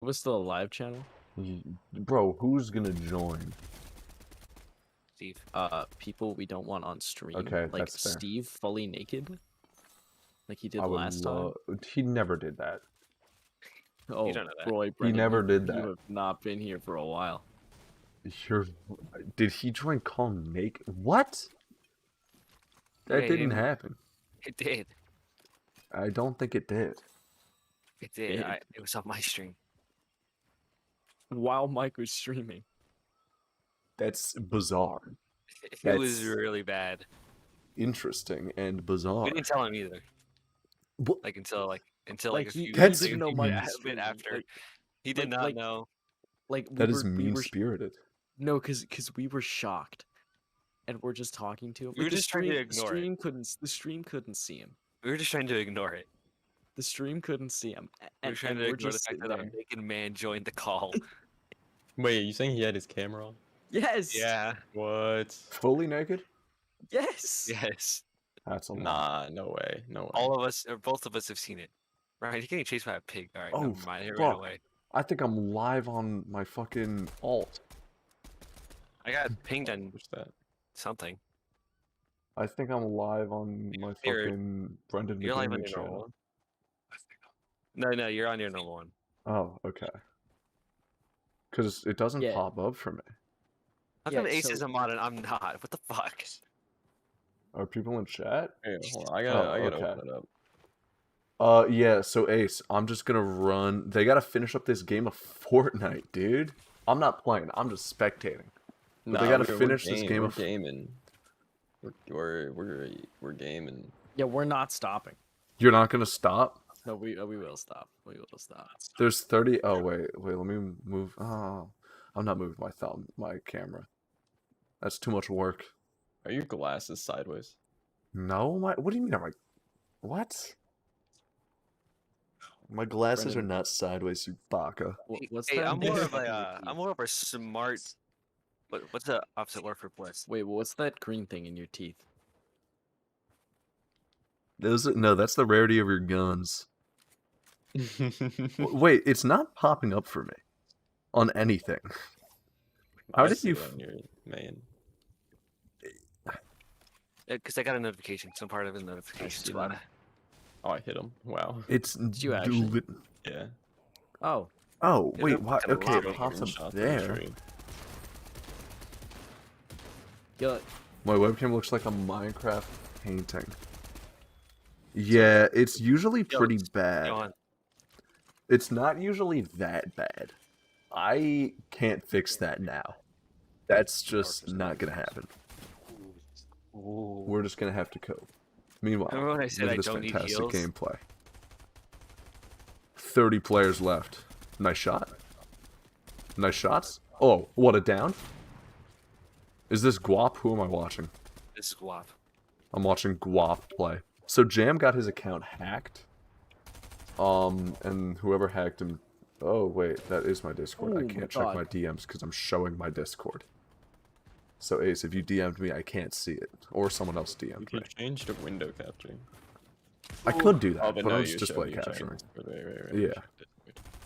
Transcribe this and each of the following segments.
Was still a live channel? Bro, who's gonna join? Steve. People we don't want on stream. Okay, like that's fair. Steve fully naked, like he did I would last time. He never did that. Oh, You don't know that. Roy, He Brendan, never did You that. have not been here for a while. Did he join Call Make? What? That Yeah, didn't happen. It did. I don't think it did. It did. It- It was on my stream. While Mike was streaming. That's bizarre. It was That's- really bad. Interesting and bizarre. We didn't tell him either. What? Like until Like, a he few That's didn't know like, Mike a was bit streaming. after. Like, He did not know. Like we That is were, we were mean-spirited. No, because we were shocked, and we're just talking to him. We were the just trying to stream- ignore The stream couldn't see him. We were just trying to ignore it. The stream couldn't see him. We And, were trying and to we're ignore the just fact sitting that a there. naked man joined the call. Wait, you saying he had his camera on? Yes. Yeah. What? Fully naked? Yes. Yes. That's a lot. Nah, no way, no way. All of us, or both of us, have seen it. Right? He's getting chased by a pig. All right. Oh, Never mind. Here right fuck. away. I think I'm live on my fucking alt. I got pinged on What's that? something. I think I'm live on my You're- fucking Brendan You're live on McGinley your normal channel. one. No, you're on your normal one. Oh, okay. Because it doesn't Yeah. pop up for me. How Yeah, come Ace so- is a mod and I'm not? What the fuck? Are people in chat? Hey, hold on, I gotta okay. open it up. Yeah, so Ace, I'm just gonna run. They gotta finish up this game of Fortnite, dude. I'm not playing, I'm just spectating. But they gotta finish this game we're of- gaming. We're gaming. Yeah, we're not stopping. You're not gonna stop? No, we will stop. We will stop. There's 30. Oh, wait, let me move. Oh, I'm not moving my camera. That's too much work. Are your glasses sideways? No, what do you mean? What? My glasses Brennan. are not sideways, you baka. What's Hey, that? I'm more mean? of a, I'm more of a smart. What's the opposite word for bliss? Wait, what's that green thing in your teeth? No, that's the rarity of your guns. Wait, it's not popping up for me on anything. How I did see you it on your main? Because I got a notification. Some part of the notification. see that. Oh, I hit him. Wow. It's you actually? Yeah. Oh, Oh, Yeah, wait, that why? kinda Okay, lobby it pops Screenshot up the there. stream. yeah. My webcam looks like a Minecraft painting. Yeah, it's usually Yo, pretty Go bad. on. It's not usually that bad. I can't fix that now. That's just not gonna happen. We're just gonna have to cope. Meanwhile, Remember when I said look I at this don't need fantastic heals? gameplay. 30 players left. Nice shot. Nice shots. Oh, what a down. Is this Guap? Who am I watching? This is guap. I'm watching Guap play. So Jam got his account hacked. And whoever hacked him. Oh wait, that is my Discord. Oh I my can't check God. my DMs because I'm showing my Discord. So Ace, if you DM'd me, I can't see it, or someone else You DM'd me. could change to window capturing. I could do that, Oh, but no, I'm you just showed display me capturing. Right. Yeah.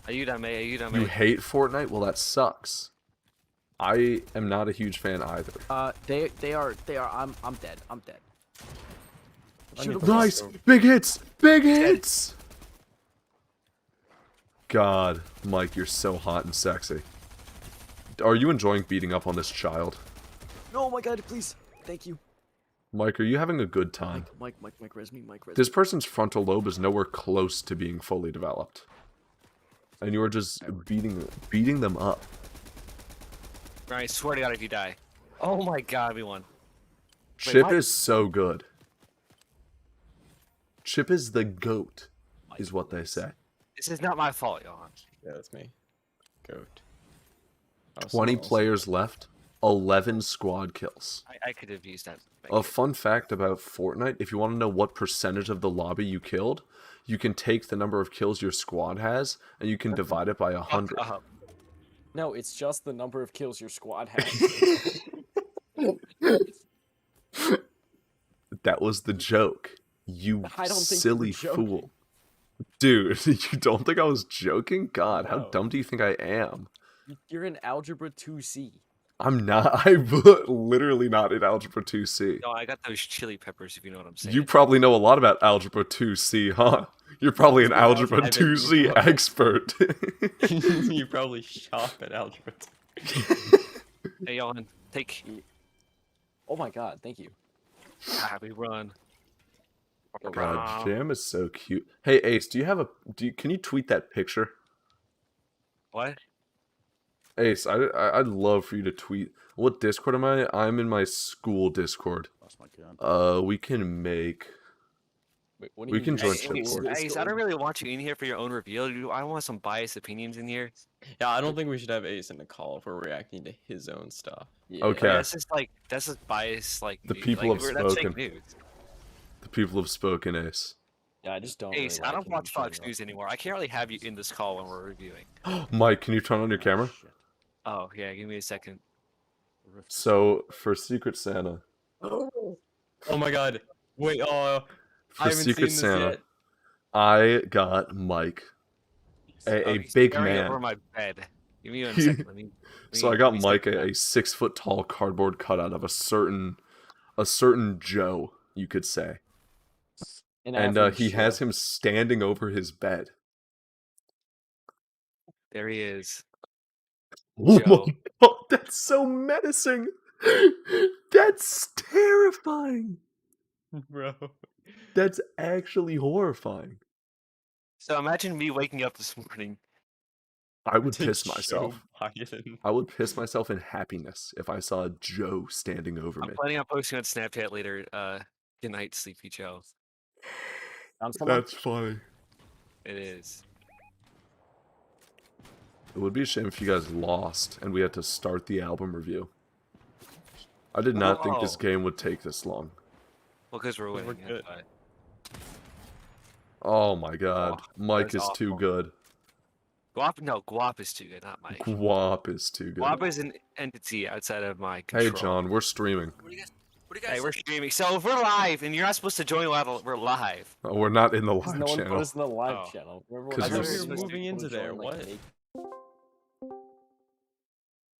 Ayúdame. You hate Fortnite? Well, that sucks. I am not a huge fan either. They are. I'm dead. I'm dead. Should've- Nice! Big hits! Big hits! God, Mike, you're so hot and sexy. Are you enjoying beating up on this child? No, my God, please. Thank you. Mike, are you having a good time? Mike, res me. This person's frontal lobe is nowhere close to being fully developed. And you are just beating them up. I swear to God, if you die. Oh my God, we won. Chip what? is so good. Chip is the GOAT, is what they say. This is not my fault, Johan. Yeah, that's me. Goat. Oh, 20 someone else. players left, 11 squad kills. I could have used that. A fun fact about Fortnite, if you want to know what percentage of the lobby you killed, you can take the number of kills your squad has, and you can divide it by 100. No, it's just the number of kills your squad has. That was the joke. You I don't think you were silly joking. fool. Dude, you don't think I was joking? God, how No. dumb do you think I am? You're in Algebra 2C. I'm not. I'm literally not in Algebra 2C. No, I got those chili peppers, if you know what I'm saying. You probably know a lot about Algebra 2C, huh? You're probably an You Algebra have it, 2C you know. expert. You probably shop at Algebra. Hey, Johan, take. Oh my god, thank you. We run. God, Jam is so cute. Hey Ace, do you have a? Can you tweet that picture? What? Ace, I'd love for you to tweet. What Discord am I? I'm in my school Discord. Lost my gun. We can make. Wait, what do We you can mean? join Hey, Chip Board. Ace, I don't really want you in here for your own reveal. I want some biased opinions in here. Yeah, I don't think we should have Ace in the call if we're reacting to his own stuff. Yeah. Okay. That's just biased. Like The people have that's fake spoken. news. The people have spoken, Ace. Yeah, I just don't. Ace, really I like don't him watch showing Fox up. News anymore. I can't really have you in this call when we're reviewing. Mike, can you turn on your camera? Shit. Oh yeah, give me a second. So for Secret Santa, Oh my god. Wait, I for haven't Secret seen this Santa, yet. I got Mike, a Oh, he's big staring over man. my bed. Give me 1 second. Let me. So I got Mike a 6-foot tall cardboard cutout of a certain Joe, you could say, An and average he has Joe. him standing over his bed. There he is. Oh Joe. my god, that's so menacing. That's terrifying. Bro. That's actually horrifying. So imagine me waking up this morning. I would To piss Joe myself. Biden. I would piss myself in happiness if I saw Joe standing over I'm me. planning on posting on Snapchat later. Good night, Sleepy Joe. Found someone? That's funny. It is. It would be a shame if you guys lost and we had to start the album review. I did not think this Whoa. game would take this long. Well, because we're winning. We're good. But Oh my god. Oh, Mike that is was too awful. good. Guap is too good, not Mike. Guap is too good. Guap is an entity outside of my Hey control. John, we're streaming. What do you guys Hey, we're streaming. So if we're live, and you're not supposed to join while we're live. Oh, we're not in the Because live no one put channel. us in the live Oh. channel. Because I you're thought we s- were moving into there. What?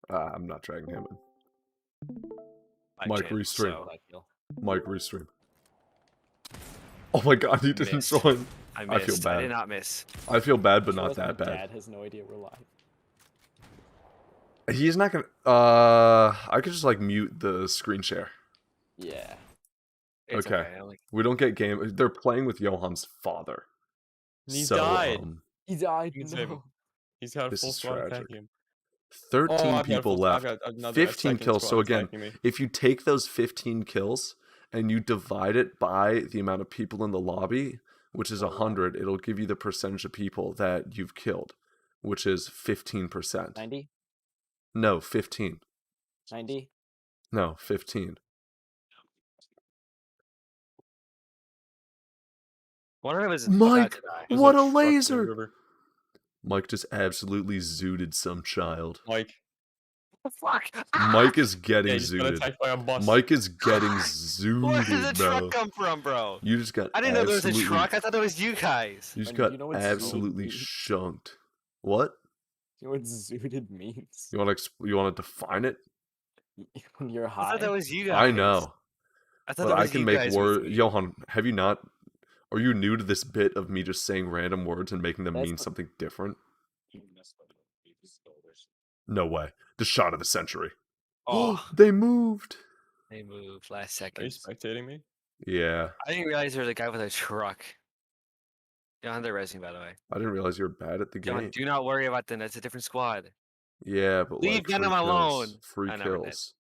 I'm not dragging him in. Live Mike, channel, restream. so Mike, restream. Oh my god, you didn't Missed. join. I I feel missed. I bad. did not miss. I feel bad, but Show not us my that bad. Dad has no idea we're live. He's not gonna. I could just like mute the screen share. Yeah. It's Okay. okay. We don't get game. They're playing with Johan's father. He So, died. He died. You can save him. No. He's got a This full is squad tragic. attacking him. 13 I've got a people full- I've left. got another 15 second kills. So squad again, attacking me. if you take those 15 kills and you divide it by the amount of people in the lobby, which is 100, it'll give you the percentage of people that you've killed, which is 15%. 90? No, 15. 90? No, 15. One of them is Mike! about to die. There's What a truck in the laser! river. Mike just absolutely zooted some child. Mike. Fuck! Mike is getting Yeah, he just got zooted. attacked by a bus. Mike is getting Where did the zooted, bro. truck come from, bro? You just got I didn't know there was a absolutely- truck. I thought it was you guys. You just And got you know what zooted absolutely means? shunked. What? You know what zooted means? You want to define it? When you're I high. thought that was you guys. I know, I thought but that I was can you make guys words. with me. Johan, have you not? Are you new to this bit of me just saying random words and making them That's mean not- something different? No way. The shot of the century. Oh, They moved. they moved last Are you second. spectating me? Yeah, I didn't realize there was a guy with a truck. John, they're resing, by the way. I didn't realize you were bad at the John, game. do not worry about them. That's a different squad. Yeah, but Leave like Venom free alone. kills. Free I never did. kills.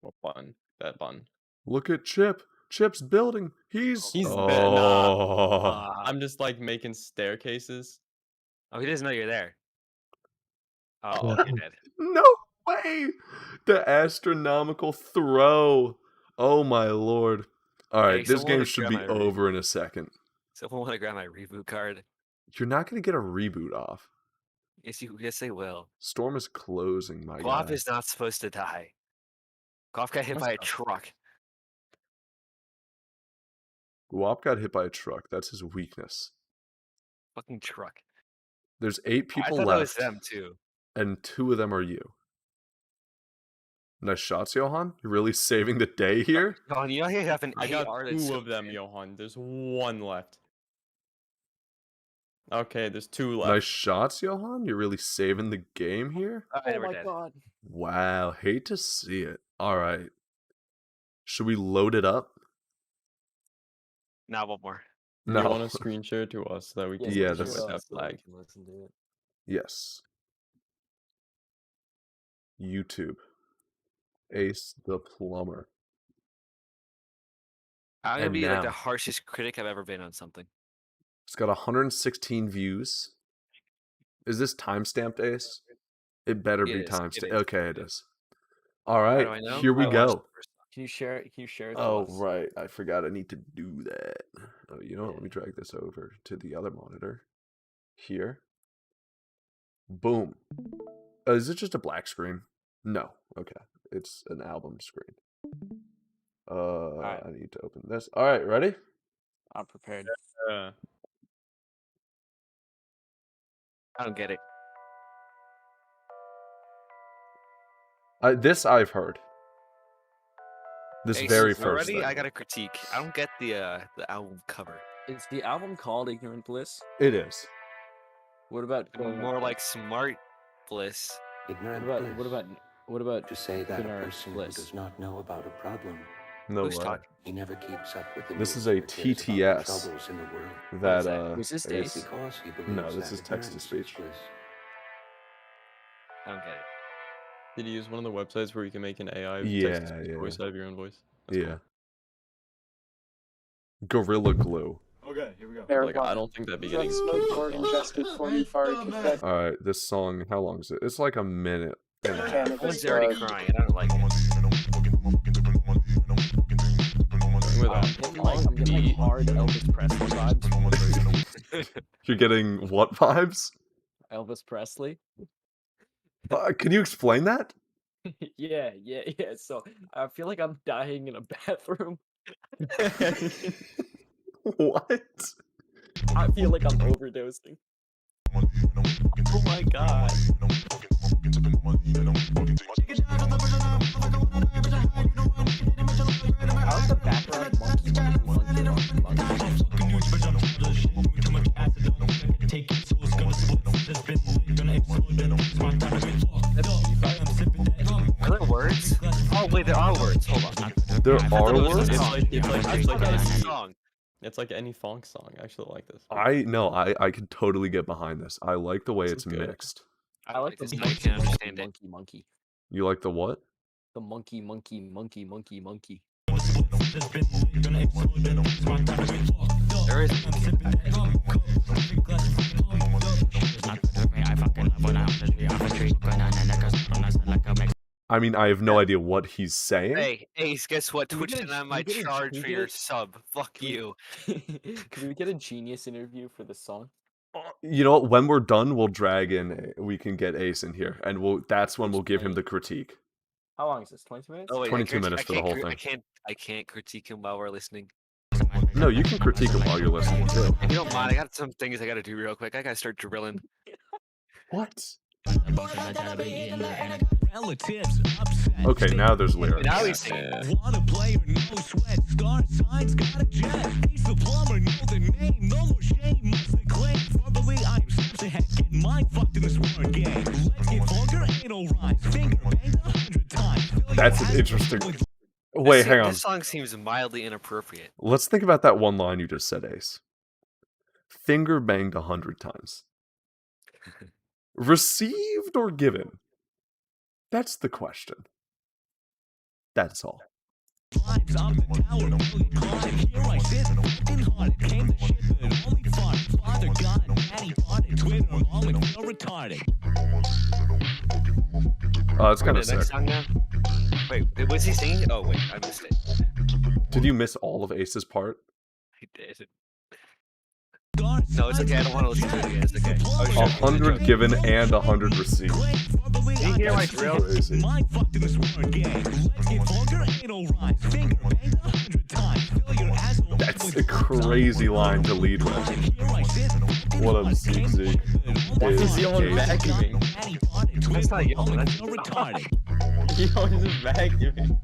What button? That button. Look at Chip. Chip's building. He's He's oh. dead. Nah. I'm I'm just like making staircases. oh, he doesn't know you're there. Oh, Uh-oh. you're dead. No way! The astronomical throw. Oh my lord. Alright, Hey, this someone game wanna should grab be my reboot. over in a second. Someone want to grab my reboot card? You're not going to get a reboot off. Yes, they will. Storm is closing, my Guap guy. is not supposed to die. Guap got hit by a truck. Guap got hit by a truck. That's his weakness. Fucking truck. There's 8 I people thought it was left, them too. and 2 of them are you. Nice shots, Johan. You're really saving the day here. Johan, you know you have an I got AR 2 that's of them, Johan. There's 1 left. Okay, there's 2 left. Nice shots, Johan. You're really saving the game here. Oh my god. Wow, hate to see it. All right. Should we load it up? Now one more. No. You want to screen share to us so that we can Yeah, see that's- what that flag. Yes. YouTube. Ace the Plumber. I'm gonna And be like the now- harshest critic I've ever been on something. It's got 116 views. Is this timestamped, Ace? It better It be is, timestamped. it is. Okay, it is. All How right, do I know? here we I watched go. the first one. Can you share it? Can you share it? to Oh, us? right. I forgot I need to do that. Oh, you know what? Let me drag this over to the other monitor. Here. Boom. Is it just a black screen? No. Okay. It's an album screen. right. I need to open this. All right, ready? I'm prepared. I don't get it. This I've heard. This Ace, very you first ready? thing. I got a critique. I don't get the album cover. Is the album called Ignorant Bliss? It is. What about More like Smart Bliss. Ignorant what about to say that a Ignorant person Bliss? who does not know about a problem, No Who's way. talking? he never keeps up with the This news is a or cares about the TTS. troubles in the world. That that? Was this Ace- Ace? Because he believes No, this that is text to ignorance speech. is bliss. I don't get it. Did you use one of the websites where you can make an AI Yeah, text-to-speech yeah. voice out of your own voice? That's Yeah. Gorilla Glue. Okay, here we go. Cool. Like, I don't think that'd be getting All right, this song. How long is it? It's like a minute. and a half. One's already crying. I don't like it. with I'm getting like hard Elvis Presley vibes. You're getting what vibes? Elvis Presley. Can you explain that? yeah. So I feel like I'm dying in a bathroom. What? I feel like I'm overdosing. Oh my god. I like the background Are there words? Oh wait, there are words. Hold on. There I are thought it was words? a song. I thought that was a song. It's like any funk song. I actually like this. I could totally get behind this. I like the way This it's is good. mixed. I like the This I can't understand it. monkey. You like the what? The monkey. There is. I mean, I have no idea what he's saying. Hey, Ace, guess what? Can we Twitch get a- denied can my we get a- charge can we for get your a- sub. Fuck Can we- you. Can we get a Genius interview for this song? You know what? When we're done, we'll drag in. We can get Ace in here, and that's when we'll give him the critique. How long is this? 20 minutes? Oh wait, 22 I minutes for the whole I thing. can't critique him while we're listening. No, you can critique him while you're listening too. If you don't mind, I got some things I gotta do real quick. I gotta start drilling. What? Okay, now there's lyrics. Now he's singing. Yeah. Want a player, no sweat. Star signs got a jet. Ace the plumber, know the name. No more shame, must claim. Verbally, I am steps ahead. Get mind fucked in this word game. Let's get vulgar, ain't no rhymes. Finger banged 100 times. That's an interesting. Wait, hang on. This song seems mildly inappropriate. Let's think about that one line you just said, Ace. Finger banged 100 times. Received or given? That's the question. That's all. Vibes, I'm the tower, will you climb? Here I sit, broken hearted. Came the shit that only fun. Father God, daddy started. Twitter, mom, and feel retarded. Oh, it's kind The of next sick. song now? Wait, was he singing? Oh wait, I missed it. Did you miss all of Ace's part? I did. No, it's okay. I don't want to listen to it again. It's okay. Oh, shit. 100 given and 100 received. Did you hear my drill? Crazy. Mind fucked in this word game. Let's get vulgar, ain't no rhymes. Finger banged 100 times. Fill your asshole That's with a crazy line to lead with. Here I sit, What up, Zeke Zeke? Why Is is Johan Gabe. vacuuming? That's not Johan, that's retarded. Johan is vacuuming.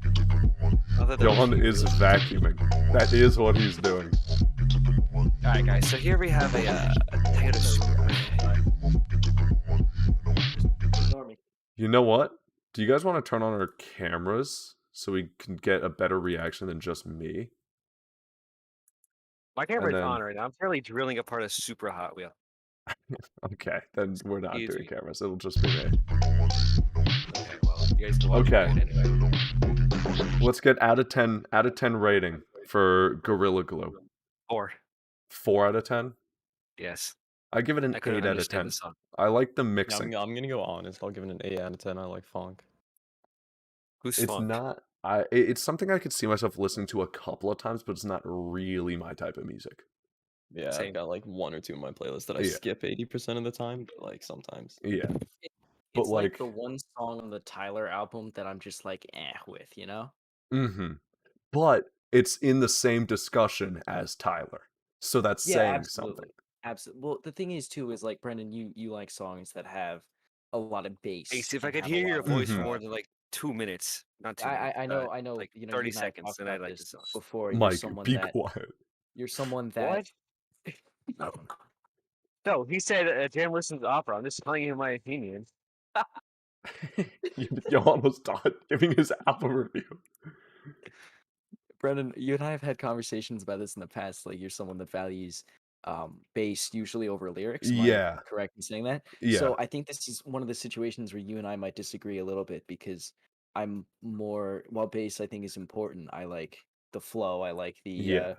I thought that was Johan you. is vacuuming. That is what he's doing. Alright, guys, so here we have a potato super. Ignore me. You know what? Do you guys want to turn on our cameras so we can get a better reaction than just me? My camera's then- on right now. I'm currently drilling apart a super Hot Wheel. Okay, then we're not Excuse doing me. cameras. It'll just be me. Okay, well, you guys can watch Okay. it anyway. Let's get out of 10 rating for Gorilla Glue. 4. 4 out of 10. Yes. I give it an I couldn't 8 out of understand 10. the song. I like the Yeah, mixing. I'm gonna go honest. I'll give it an 8 out of 10. I like funk. Who's It's funk? not. It's something I could see myself listening to a couple of times, but it's not really my type of music. Yeah, Same. I've got like 1 or 2 in my playlist that I Yeah. skip 80% of the time, but like sometimes. Yeah. But It's like like, the one song on the Tyler album that I'm just like with, you know? mm-hmm. But it's in the same discussion as Tyler, so that's saying something. Absolutely. Well, the thing is too is like Brendan, you like songs that have a lot of bass. Ace, if I and could have a hear lot your of, voice for Mhm. more than like 2 minutes, not 2 I minutes. I know. like you know, 30 you and I have seconds, talked and I about like this the song. before. Mike, be quiet. You're someone that. What? No, he said Jam listens to opera. I'm just telling you my opinion. Johan was done giving his album review. Brendan, you and I have had conversations about this in the past. Like, you're someone that values bass usually over lyrics. Am I Yeah. correct in saying that? Yeah. So I think this is one of the situations where you and I might disagree a little bit because I'm more, while bass I think is important, I like the flow. I like the Yeah.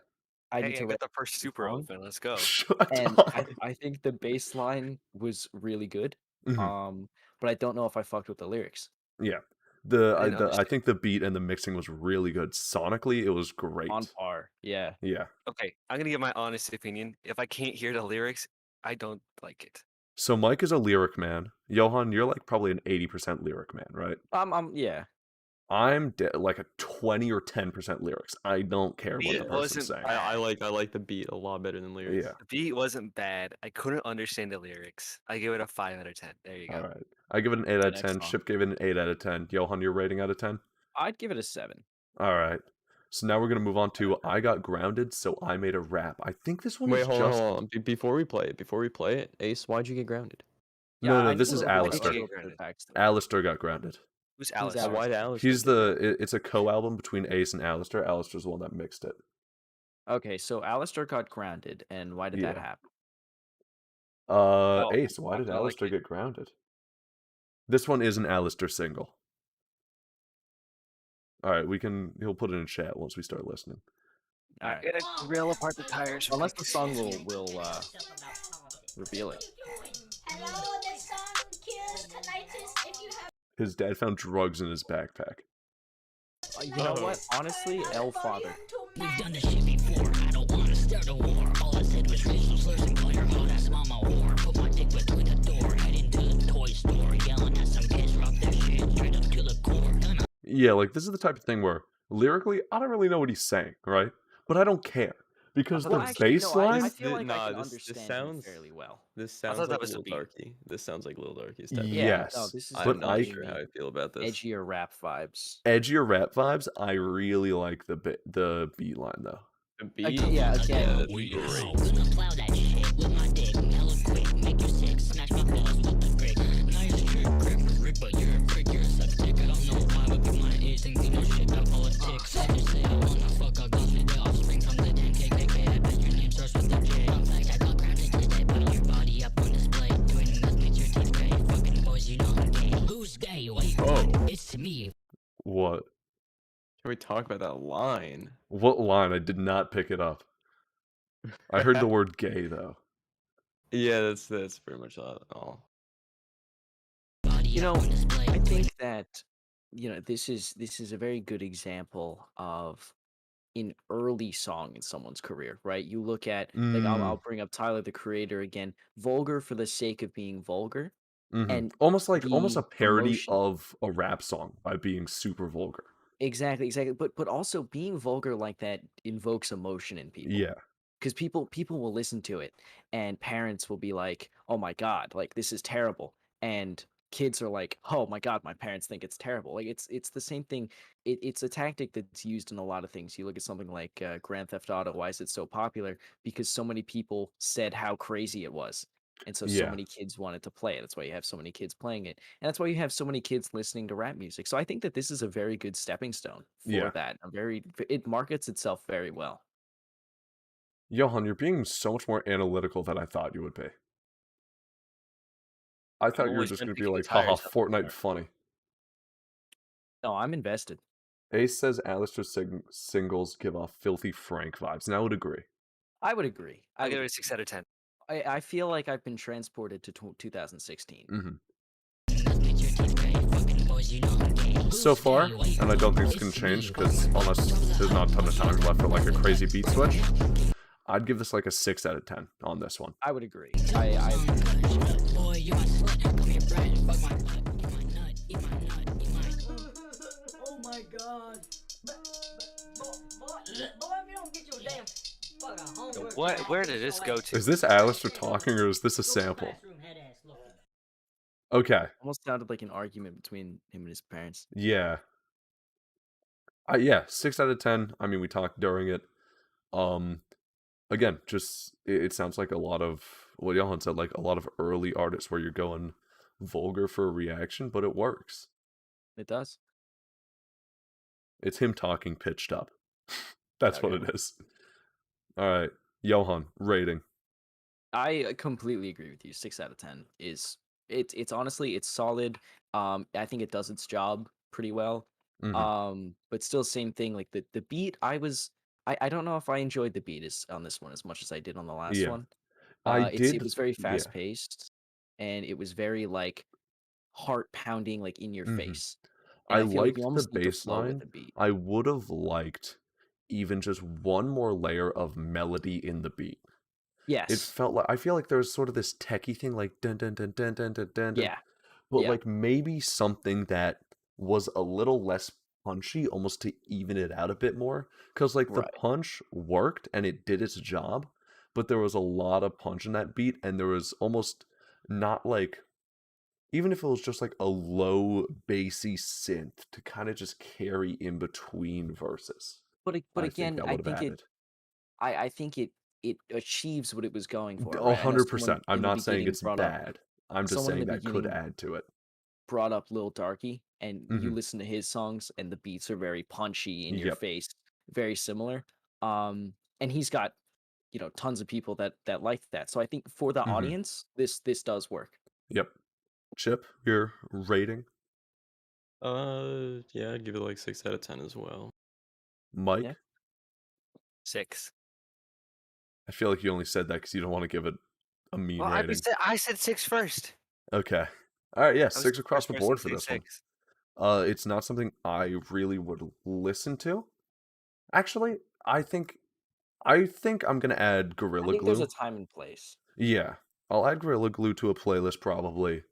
I need Hey, to I got the first the super song. open. Let's go. Shut And up. I think the bass line was really good. Mhm. But I don't know if I fucked with the lyrics. Yeah. I didn't I understand. think the beat and the mixing was really good. Sonically, it was great. On par. Yeah. Yeah. Okay, I'm gonna give my honest opinion. If I can't hear the lyrics, I don't like it. So Mike is a lyric man. Johan, you're like probably an 80% lyric man, right? Yeah. I'm like a 20 or 10% lyrics. I don't care what the It person's wasn't saying. I like the beat a lot better than lyrics. Yeah. The beat wasn't bad. I couldn't understand the lyrics. I give it a 5 out of 10. There you go. All right. I give it an 8 out of next 10. song. Ship gave it an 8 out of 10. Johan, your rating out of 10? I'd give it a 7. All right. So now we're going to move on to I Got Grounded, So I Made a Rap. I think this one Wait, is hold just... on. Before we play it, Ace, why'd you get grounded? No, I this need is a little bit Alistair. of backstory. Alistair got grounded. Who's Alice? Alice? Why'd Alistair He's get grounded? it's a co-album between Ace and Alistair. Alistair's the one that mixed it. Okay, so Alistair got grounded, and why did that Yeah. happen? Ace, why I did feel like Alistair it- get grounded? This one is an Alistair single. All right, he'll put it in chat once we start listening. All I right. gotta drill apart the tires. Unless the song will reveal it. Hello, the sun kills tinnitus if you have. His dad found drugs in his backpack. You know what? Honestly, L Father. We've done this shit before. I don't wanna start a war. All I said was racial slurs and call your hot ass mama whore. Put my dick between the door. Head into the toy store. Yelling at some kids. Rock their shit straight up to the core. Gonna Yeah, like this is the type of thing where lyrically, I don't really know what he's saying, right? But I don't care because Well, the actually, no, bass I line. feel like I can this understand him sounds fairly well. This thought sounds that like was a a little beat. darky. This sounds like Little Darky's type. Yes, No, this is I'm but not I sure how I feel about this. edgier rap vibes. edgier rap vibes. I really like the beat line though. The beat, Again, that's great. gonna plow that shit with my dick. Hella quick. Make you sick. Smash my balls with the brick. Nice trick. Grip my rip, but you're a prick. You're a septic. I don't know why, but be my age. Think we know shit about politics. I just say I wanna fuck a goss with the offspring from the 10K. I bet your name starts with the J. Fun fact, I got grounded today. Put your body up on display. Doing this makes your teeth gray. Fucking boys, you know I'm gay. Who's gay? Wait, Oh. it's me. What? Can we talk about that line? What line? I did not pick it up. I heard the word gay though. Yeah, that's pretty much all. You know, I think that this is a very good example of an early song in someone's career, right? You look at like I'll bring up Tyler the Creator again, vulgar for the sake of being vulgar, Mhm. and almost a the parody emotion- of a rap song by being super vulgar. exactly, but also being vulgar like that invokes emotion in people. Yeah. because people will listen to it, and parents will be like, "Oh my god, like this is terrible," and kids are like, "Oh my god, my parents think it's terrible." Like it's the same thing. It's a tactic that's used in a lot of things. You look at something like Grand Theft Auto. Why is it so popular? Because so many people said how crazy it was. And so Yeah, many kids wanted to play it. That's why you have so many kids playing it. And that's why you have so many kids listening to rap music. So I think that this is a very good stepping stone for yeah. that. It markets itself very well. Johan, you're being so much more analytical than I thought you would be. I I've thought you were always just been gonna be kicking the like, haha, tires on this Fortnite part. funny. No, I'm invested. Ace says Alistair singles give off filthy Frank vibes, and I would agree. I would agree. I I'll would give it a agree. 6 out of 10. I feel like I've been transported to 2016. Hmm. So far, and I don't think it's gonna change because unless there's not a ton of time left for like a crazy beat switch, I'd give this like a 6 out of 10 on this one. I would agree. I agree. Oh my god. Boy, if you don't get your damn fucking homework. Where did this go to? Is this Alistair talking or is this a sample? Okay, Almost sounded like an argument between him and his parents. yeah. Yeah, 6 out of 10. I mean, we talked during it. Um, again, just it sounds like a lot of what Johan said, like a lot of early artists where you're going vulgar for a reaction, but it works. It does. It's him talking pitched up. That's what Okay. it is. All right, Johan, rating. I completely agree with you. 6 out of 10 is it's honestly it's solid. I think it does its job pretty well. Hmm. But still same thing. Like the beat, I don't know if I enjoyed the beat on this one as much as I did on the last Yeah, one. I It did. was very Yeah. fast paced, and it was very like heart pounding, like in your Hmm. face. And I I feel like you liked the almost need to bass flow with line. the beat. I would have liked even just one more layer of melody in the beat. It Yes. felt like I feel like there was sort of this techie thing, like dun dun dun dun dun dun dun dun, Yeah. but Yeah. like maybe something that was a little less punchy, almost to even it out a bit more. Because like the Right. punch worked and it did its job, but there was a lot of punch in that beat, and there was almost not like even if it was just like a low bassy synth to kind of just carry in between verses. But I think again, that I would have think added. I think it achieves what it was going for, A right? I know hundred someone percent. I'm in the not saying beginning it's bad. I'm just someone in saying the that could beginning add to it. brought up Lil Darky, and you Hmm. listen to his songs, and the beats are very punchy in your Yep. face, very similar. And he's got tons of people that like that. So I think for the Hmm. audience, this does work. Yep. Chip, your rating? Yeah, I'd give it like 6 out of 10 as well. Mike? 6. I feel like you only said that because you don't want to give it a mean Well, rating. I said 6 first. Okay. All right, yeah, I was 6 the across first the person board to for say this one. 6. It's not something I really would listen to. Actually, I think I'm gonna add I Gorilla think there's a Glue. time and place. Yeah, I'll add Gorilla Glue to a playlist probably.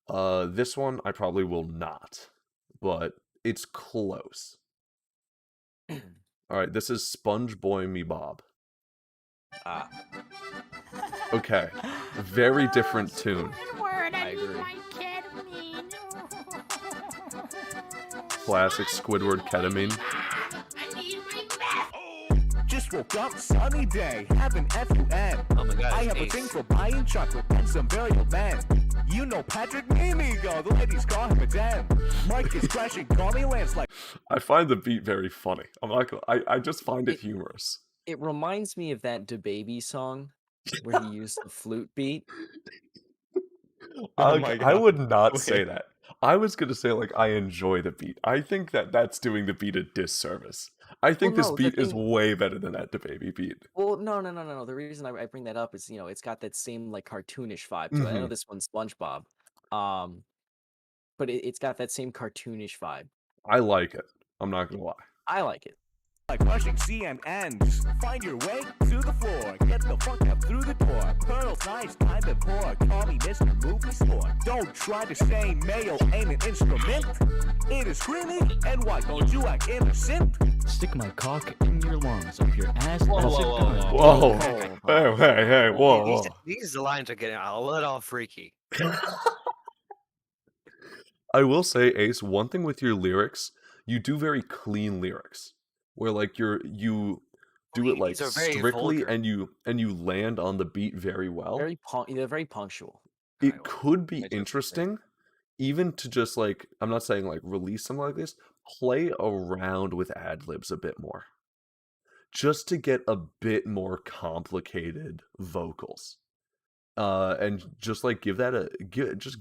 This one I probably will not, but it's close. All right, this is Sponge Boy Me Bob. Ah, Okay, very different tune. I agree. Classic Squidward ketamine. Just woke up, sunny day, having FUN. Oh my god. I it's have a Ace. thing for buying chocolate and some burial men. You know Patrick Mimigo, the ladies call him a den. Mike is crashing, call me landslide. I find the beat very funny. I'm not gonna. I just find it It- humorous. It reminds me of that DaBaby song where he used the flute beat. Oh my I God. would not say Wait. that. I was gonna say like I enjoy the beat. I think that that's doing the beat a disservice. I think this no, the beat is thing- way better than that DaBaby beat. Well, no. The reason I bring that up is it's got that same like cartoonish vibe to it. I know Mhm. this one's SpongeBob, but it's got that same cartoonish vibe. I like it. I'm not gonna lie. I like it. Like crushing CNNs. Find your way to the floor. Get the fuck up through the door. Pearls nice, kind of poor. Call me Mr. Movie Score. Don't try to say male ain't an instrument. It is screaming, and why don't you act innocent? Stick my cock in your your lungs, up your ass, Whoa, and whoa, zip whoa, guns. whoa. Whoa. Hey, whoa, These, whoa. these lines are getting a little freaky. I will say, Ace, one thing with your lyrics, you do very clean lyrics, where like you do it like These are very strictly, vulgar. and you land on the beat very well. They're very punctual. It Alright, well, could be I do appreciate it. interesting, even to just like, I'm not saying like release something like this, play around with ad libs a bit more, just to get a bit more complicated vocals. And just like give it a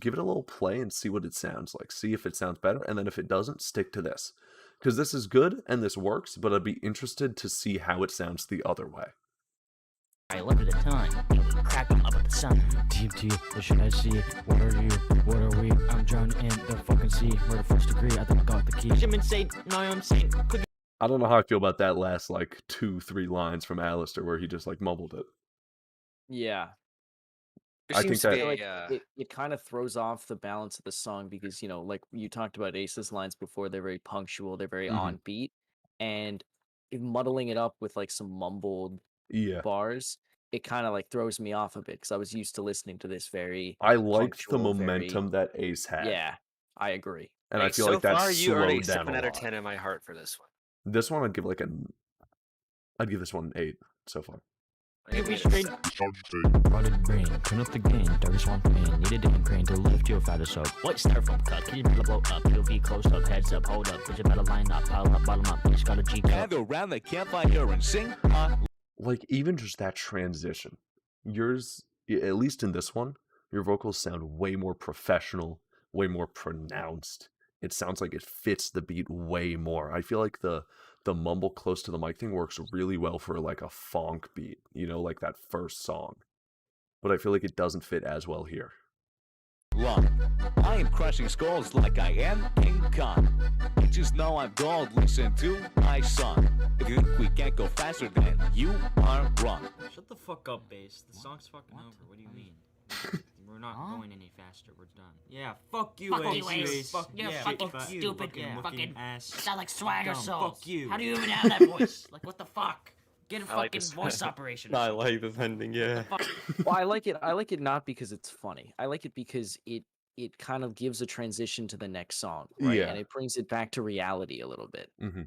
little play and see what it sounds like. See if it sounds better, and then if it doesn't, stick to this, because this is good and this works. But I'd be interested to see how it sounds the other way. Alright, look at the time. Crack 'em up at the sun. TMT, what should I see? What are you? What are we? I'm drowning in the fucking sea. Murder first degree, I think I got the key. Jim insane, no I'm saying. I don't know how I feel about that last like 2-3 lines from Alistair where he just like mumbled it. Yeah. There I seems think to I be feel a, like it kind of throws off the balance of the song because, like you talked about Ace's lines before, they're very punctual, they're very Mhm. on beat, and muddling it up with like some mumbled Yeah, bars, it kind of like throws me off a bit because I was used to listening to this very I liked the punctual, very momentum that Ace had, yeah, I agree. and I like, feel so like that far you earned a slowed down 7 a out of lot. 10 in my heart for this one. This one I'd give like I'd give this one an 8 so far. Give me straight. Rotted brain, turn up the gain. Darkest one pain, need a different crane to lift your fattest up. White styrofoam cut, can you metal blow up? It'll be close up, heads up, hold up. Did you better line up, pile up, bottom up? It's got a G cup. Gather around the campfire and sing. Like even just that transition, yours, at least in this one, your vocals sound way more professional, way more pronounced. It sounds like it fits the beat way more. I feel like the mumble close to the mic thing works really well for like a funk beat, like that first song. But I feel like it doesn't fit as well here. Run. I am crushing skulls like I am King Kong. You just know I'm gold, listen to my song. If you think we can't go faster, then you are wrong. Shut the fuck up, Bass. The song's fucking over. What do you mean? We're not going any faster. We're done. Yeah, fuck you, Fuck Ace. you, Ace. Fuck You're yeah, fucking fuck you, stupid, fucking fucking ass. sound like Swagger Dumb. Souls. Fuck you. How do you even have that voice? Like, what the fuck? Get a I like fucking this. voice operation. I like this ending, yeah. Well, I like it not because it's funny. I like it because it kind of gives a transition to the next song, right? Yeah. And it brings it back to reality a little bit. Mm-hmm.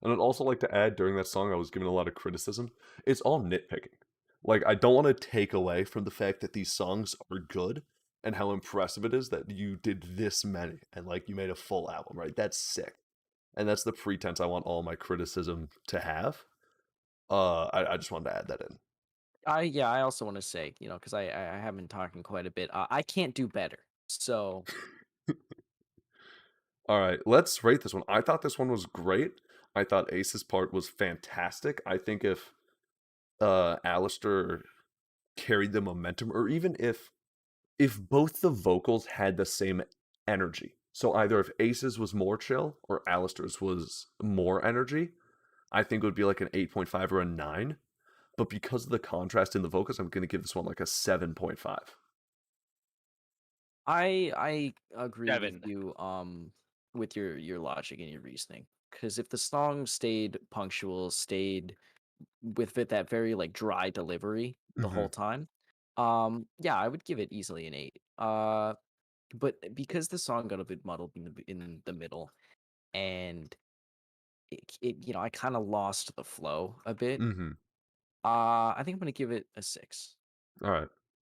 And I'd also like to add, during that song, I was given a lot of criticism. It's all nitpicking. Like, I don't want to take away from the fact that these songs are good and how impressive it is that you did this many and, like, you made a full album, right? That's sick. And that's the pretense I want all my criticism to have. I just wanted to add that in. I also want to say, because I have been talking quite a bit. I can't do better. So All right, let's rate this one. I thought this one was great. I thought Ace's part was fantastic. I think if Alistair carried the momentum, or even if both the vocals had the same energy. So either if Ace's was more chill or Alistair's was more energy, I think it would be like an 8.5 or a 9. But because of the contrast in the vocals, I'm going to give this one like a 7.5. I agree 7. with you with your logic and your reasoning. Because if the song stayed punctual, stayed with that very like dry delivery the whole time, yeah, I would give it easily an 8. But because the song got a bit muddled in the middle, and I kind of lost the flow a bit. Mm-hmm. I think I'm gonna give it a 6. All right.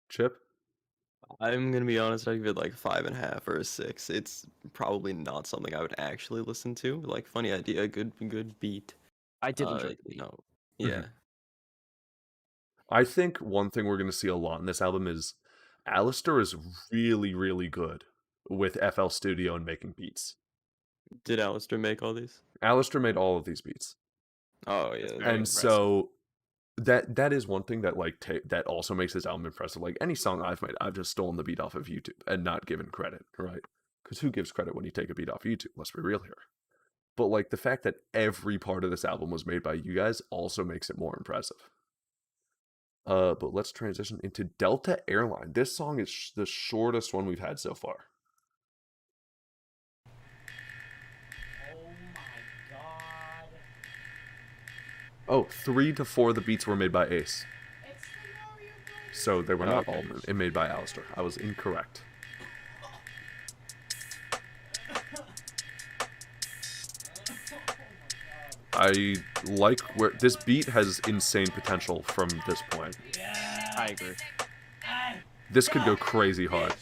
Chip? I'm gonna be honest, I give it like 5.5 or a 6. It's probably not something I would actually listen to. Like, funny idea, good beat. I did enjoy the beat. Yeah. I think one thing we're going to see a lot in this album is Alistair is really, really good with FL Studio and making beats. Did Alistair make all these? Alistair made all of these beats. Oh yeah. Very And impressive. so that is one thing that like that also makes this album impressive. Like any song I've made, I've just stolen the beat off of YouTube and not given credit, right? Because who gives credit when you take a beat off YouTube? Let's be real here. But like the fact that every part of this album was made by you guys also makes it more impressive. But let's transition into Delta Airline. This song is the shortest one we've had so far. Oh my god. Oh, 3 to 4 of the beats were made by Ace. So they were not all Okay. made by Alistair. I was incorrect. I like where this beat has insane potential from this point. I agree. This could go crazy hard.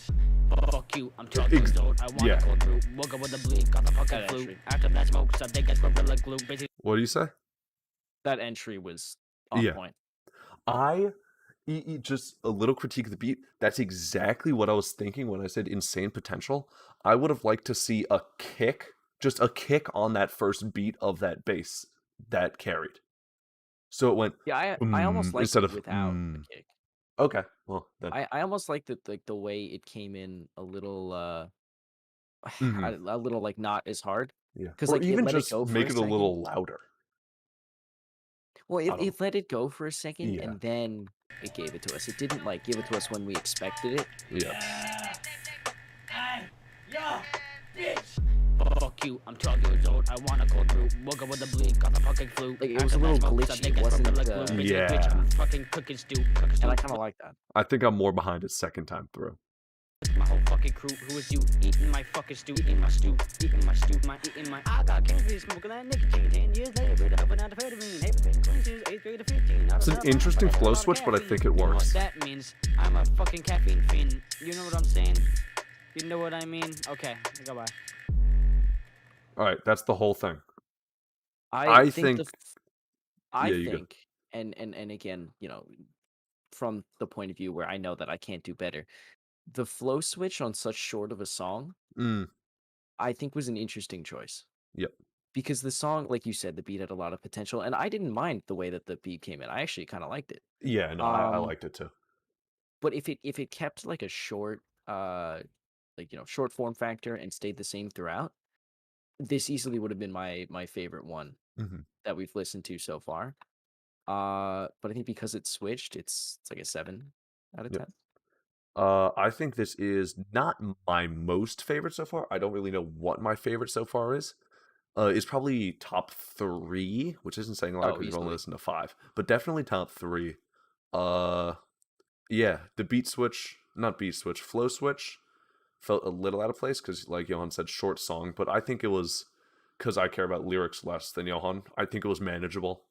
Fuck you, I'm talking old. I wanna yeah. go through. Woke up with a bleed, got the fucking That flu. entry. After that smoke, something gets gorilla glue. Basically, What do you say? That entry was on Yeah. point. Just a little critique of the beat. That's exactly what I was thinking when I said insane potential. I would have liked to see a kick, just a kick on that first beat of that bass that carried. So it went Yeah, I almost liked instead it of without the kick. Okay, well then. I almost liked it like the way it came in a little Mhm. a little like not as hard. Yeah. Because Or like it even let it just go for make a it a second. little louder. Well, I don't it let it go for a second Yeah. and then it gave it to us. It didn't like give it to us when we expected it. Yeah. fuck you, I'm 12 years old. I wanna go through. Woke up with a bleed, got the fucking flu. Like, it was a little glitchy. It wasn't Yeah. Bitch, I'm fucking cooking stew. Cooking stew. and I kind of like that. I think I'm more behind it second time through. My whole fucking crew, who is you? Eating my fucking stew, eating my stew, eating my stew, eating my. I got cancer, smoking that nicotine. 10 years later, helping out the amphetamine. Haven't been clean since 8th grade to 15. It's an interesting flow switch, but I think it You know what works. that means? I'm a fucking caffeine fiend. You know what I'm saying? You know what I mean? Okay, goodbye. Alright, that's the whole thing. I think- think I Yeah, you go. think and again, you know, from the point of view where I know that I can't do better, the flow switch on such short of a song, Mm, I think was an interesting choice. Yep. Because the song, like you said, the beat had a lot of potential, and I didn't mind the way that the beat came in. I actually kind of liked it. yeah, no, I liked it too. But if it kept like a short, like short form factor and stayed the same throughout, this easily would have been my favorite one Mhm. that we've listened to so far. But I think because it switched, it's like a 7 out of Yep. 10. I think this is not my most favorite so far. I don't really know what my favorite so far is. It's probably top 3, which isn't saying a lot Oh, because you've only easily. listened to 5, but definitely top 3. Yeah, the flow switch felt a little out of place because, like Johan said, short song. But I think it was because I care about lyrics less than Johan. I think it was manageable.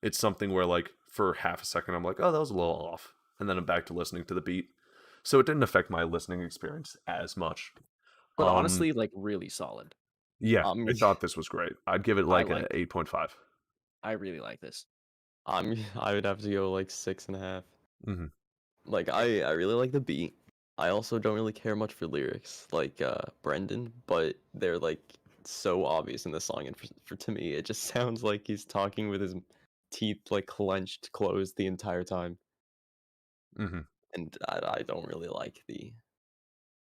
It's something where, like, for half a second, I'm like, oh, that was a little off, and then I'm back to listening to the beat. So it didn't affect my listening experience as much. But honestly, like really solid. Yeah, I thought this was great. I'd give it like like a 8.5. I really like this. I would have to go like 6.5. Mhm. Like I really like the beat. I also don't really care much for lyrics like Brendan, but they're like so obvious in the song, and for to me, it just sounds like he's talking with his teeth like clenched, closed the entire time, Mhm. and I don't really like the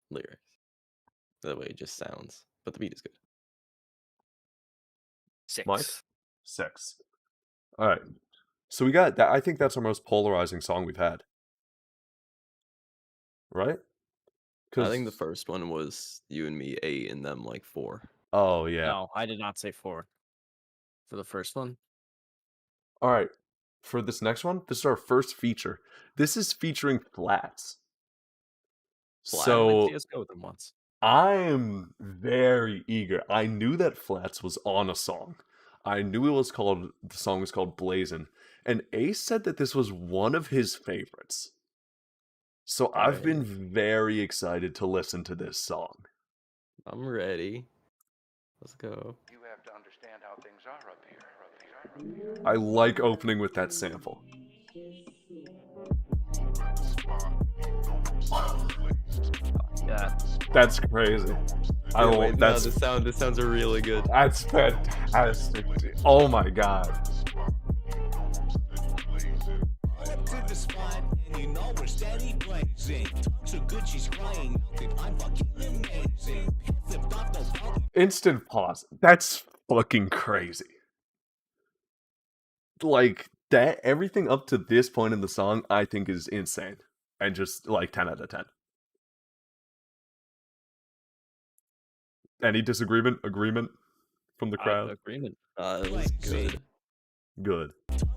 lyrics, the way it just sounds. But the beat is good. 6. Mike? 6. All right. So we got that. I think that's our most polarizing song we've had, right? I think the first one was you and me 8, and them like 4. Oh yeah. No, I did not say 4 for the first one. All right. For this next one, this is our first feature. This is featuring Flats. I did So see us go with them once. I'm very eager. I knew that Flats was on a song. I knew the song was called Blazin', and Ace said that this was one of his favorites. So I've been very excited to listen to this song. I'm ready. Let's go. You have to understand how things are up here. I like opening with that sample. Yeah. That's crazy. This sounds really good. That's fantastic. Oh my god. To the spot, and you know we're steady blazing. Talk so good, she's crying. I'm fucking amazing. Flipped off the phone. Instant pause. That's fucking crazy. Like that, everything up to this point in the song, I think is insane. And just like 10 out of 10. Any disagreement? Agreement from the crowd? Agreement. It was good. Good.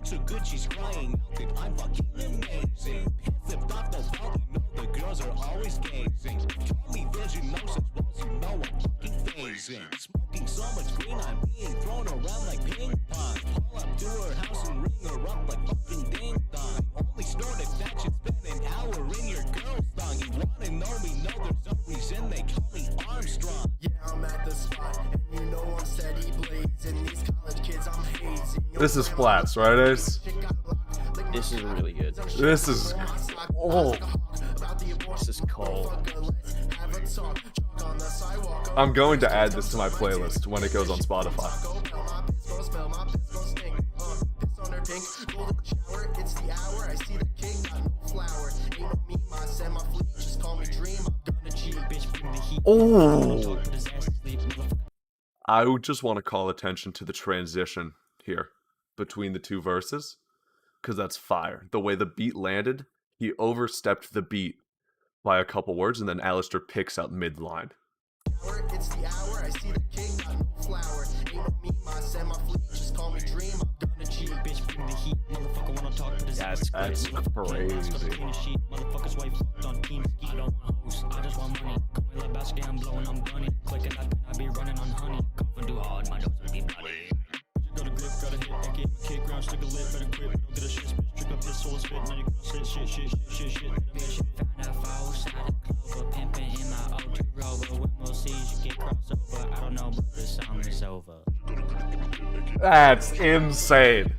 So good she's crying out that I'm fucking amazing. Head flipped off the wall, you know the girls are always gazing. Charlie Vision knows such walls, you know I'm fucking phasing. Smoking so much green, I'm being thrown around like ping pong. Pull up to her house and ring her up like fucking ding dong. Only snorted that should spend an hour in your girl's thong. You wanna know me? No, there's no reason they call me Armstrong. Yeah, I'm at the spot, and you know I'm steady blazing. These college kids, I'm hazing. This is flats, right, Ace? This is really good. This is... Oh. This is cold. I'm going to add this to my playlist when it goes on Spotify. Oh! I would just want to call attention to the transition here between the two verses, because that's fire. The way the beat landed, he overstepped the beat by a couple words, and then Alistair picks up mid-line. It's the hour, I see the king, got no flower. Ain't no me, my send my fleet, just call me dream, I'm gonna cheat. Bitch, bring the heat, motherfucker, wanna talk to the That's crazy. Motherfuckers wife fucked on team ski. I don't want hoes, I just want money. Call me like basket, I'm blowing, I'm gunning. Quick and I be running on honey. Coughing too hard, my nose would be bloody. Got a grip, got a hit, I get my kick ground, stick a lip, better grip, don't get a shit, bitch, trick up this soul spit, now you gonna sit, shit. Bitch, found a foul side of clover, pimping in my O2 rover. When we'll see, you get crossover. I don't know, but the song is over. That's insane.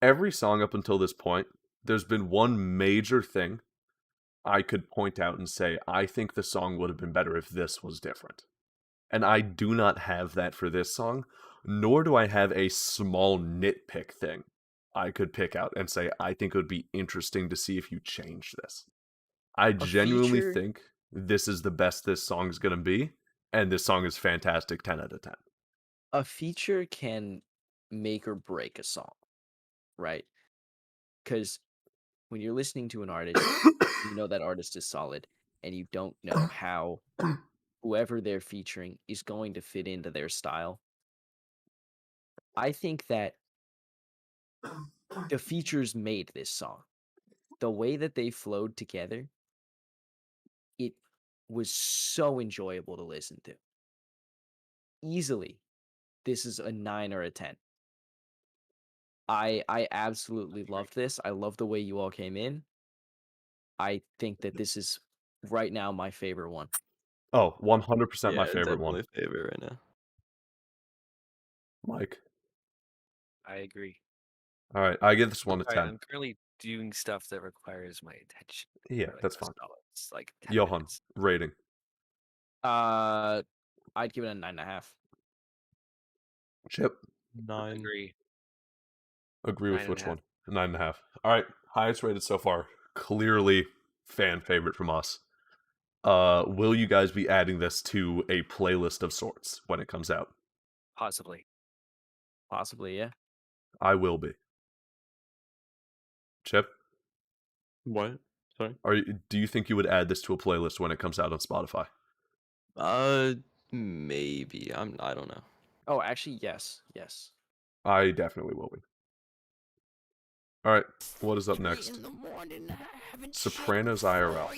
Every song up until this point, there's been one major thing I could point out and say, I think the song would have been better if this was different. And I do not have that for this song, nor do I have a small nitpick thing I could pick out and say, I think it would be interesting to see if you change this. I genuinely feature- think this is the best this song's going to be, and this song is fantastic, 10 out of 10. A feature can make or break a song, right? Because when you're listening to an artist, you know that artist is solid, and you don't know how whoever they're featuring is going to fit into their style. I think that the features made this song. The way that they flowed together, it was so enjoyable to listen to. Easily, this is a 9 or a 10. I absolutely loved this. I love the way you all came in. I think that this is right now my favorite one. Oh, 100% my favorite definitely one. favorite right now. Mike. I agree. All right, I give this one a Sorry, 10. I'm currently doing stuff that requires my attention. Yeah, for, like, that's the fine. It's like 10 Johan, minutes. rating. I'd give it a 9.5. Chip, 9. Agree. agree with 9.5. which one? 9.5. All right, highest rated so far. Clearly fan favorite from us. Will you guys be adding this to a playlist of sorts when it comes out? Possibly. Possibly, yeah. I will be. Chip, What? Sorry. do you think you would add this to a playlist when it comes out on Spotify? Maybe. I don't know. Oh, actually, yes. Yes. I definitely will be. All right, what is up next? Sopranos IRL.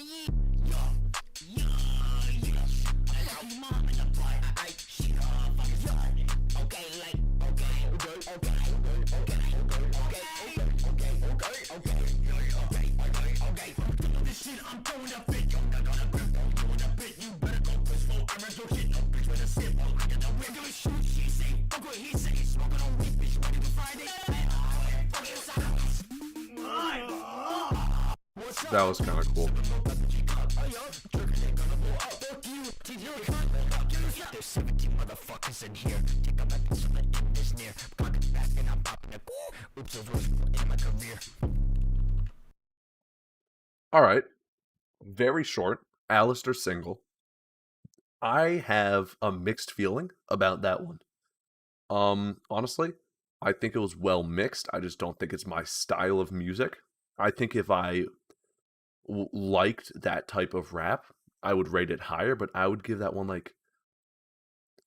That was kind of cool. There's 17 motherfuckers in here. Take a back so that in this near. Pockets back and I'm popping a oops, those words in my career. All right. Very short. Alistair single. I have a mixed feeling about that one. Honestly, I think it was well mixed. I just don't think it's my style of music. I think if I liked that type of rap, I would rate it higher, but I would give that one like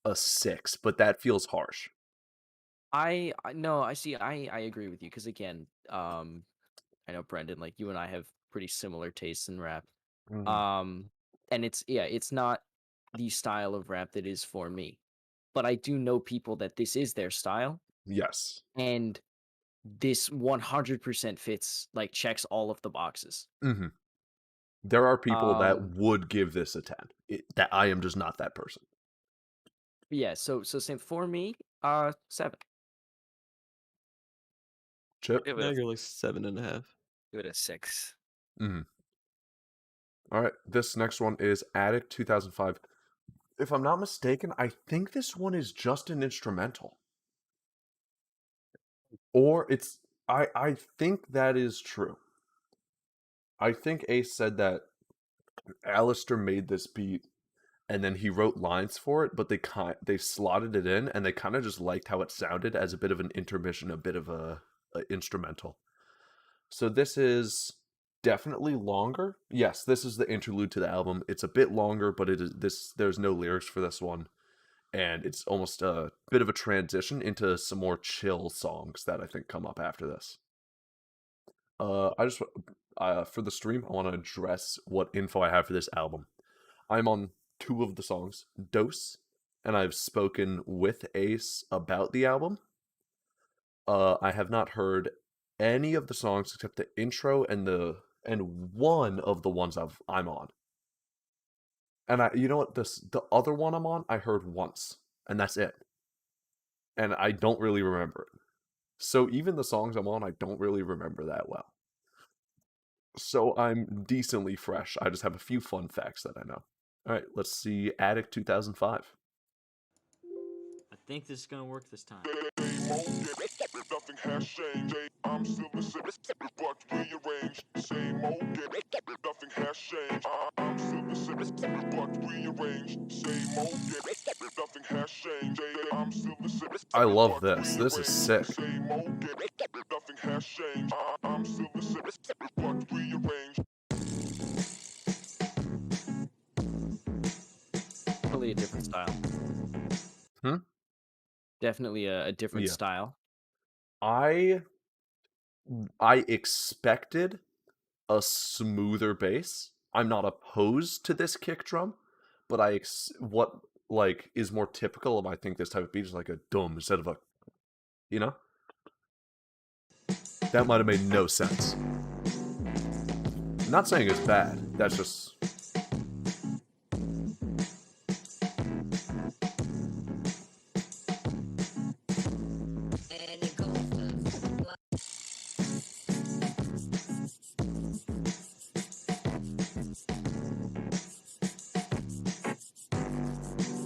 a 6, but that feels harsh. I no, I see. I agree with you because again, I know Brendan, like you and I have pretty similar tastes in rap. Mhm. Um, and it's not the style of rap that is for me, but I do know people that this is their style, Yes. and this 100% fits, like checks all of the boxes. hmm There are people that Um, would give this a 10. That I am just not that person. yeah. So same for me. 7. Chip. Give it Yeah, a you're like 7.5. give it a 6. Mhm. All right. This next one is Attic 2005. If I'm not mistaken, I think this one is just an instrumental. Or it's I think that is true. I think Ace said that Alistair made this beat and then he wrote lines for it, but they slotted it in and they kind of just liked how it sounded as a bit of an intermission, a bit of a instrumental. So this is definitely longer. Yes, this is the interlude to the album. It's a bit longer, but it is this there's no lyrics for this one. And it's almost a bit of a transition into some more chill songs that I think come up after this. I just for the stream, I want to address what info I have for this album. I'm on 2 of the songs, Dose, and I've spoken with Ace about the album. I have not heard any of the songs except the intro and one of the ones I'm on. And you know what, the other one I'm on, I heard once, and that's it. And I don't really remember it. So even the songs I'm on, I don't really remember that well. So I'm decently fresh. I just have a few fun facts that I know. All right, let's see Attic 2005. I think this is gonna work this time. Nothing has changed. I'm still the same, but rearranged. Same old game. Nothing has changed. I'm still the same, but rearranged. Same old game. Nothing has changed. I'm still the same. I love this. This is sick. Same old game. Nothing has changed. I'm still the same, but rearranged. Totally a different style. Hmm? Definitely a different Yeah. style. I expected a smoother bass. I'm not opposed to this kick drum, but what like is more typical of I think this type of beat is like a dum instead of a, you know? That might have made no sense. I'm not saying it's bad. That's just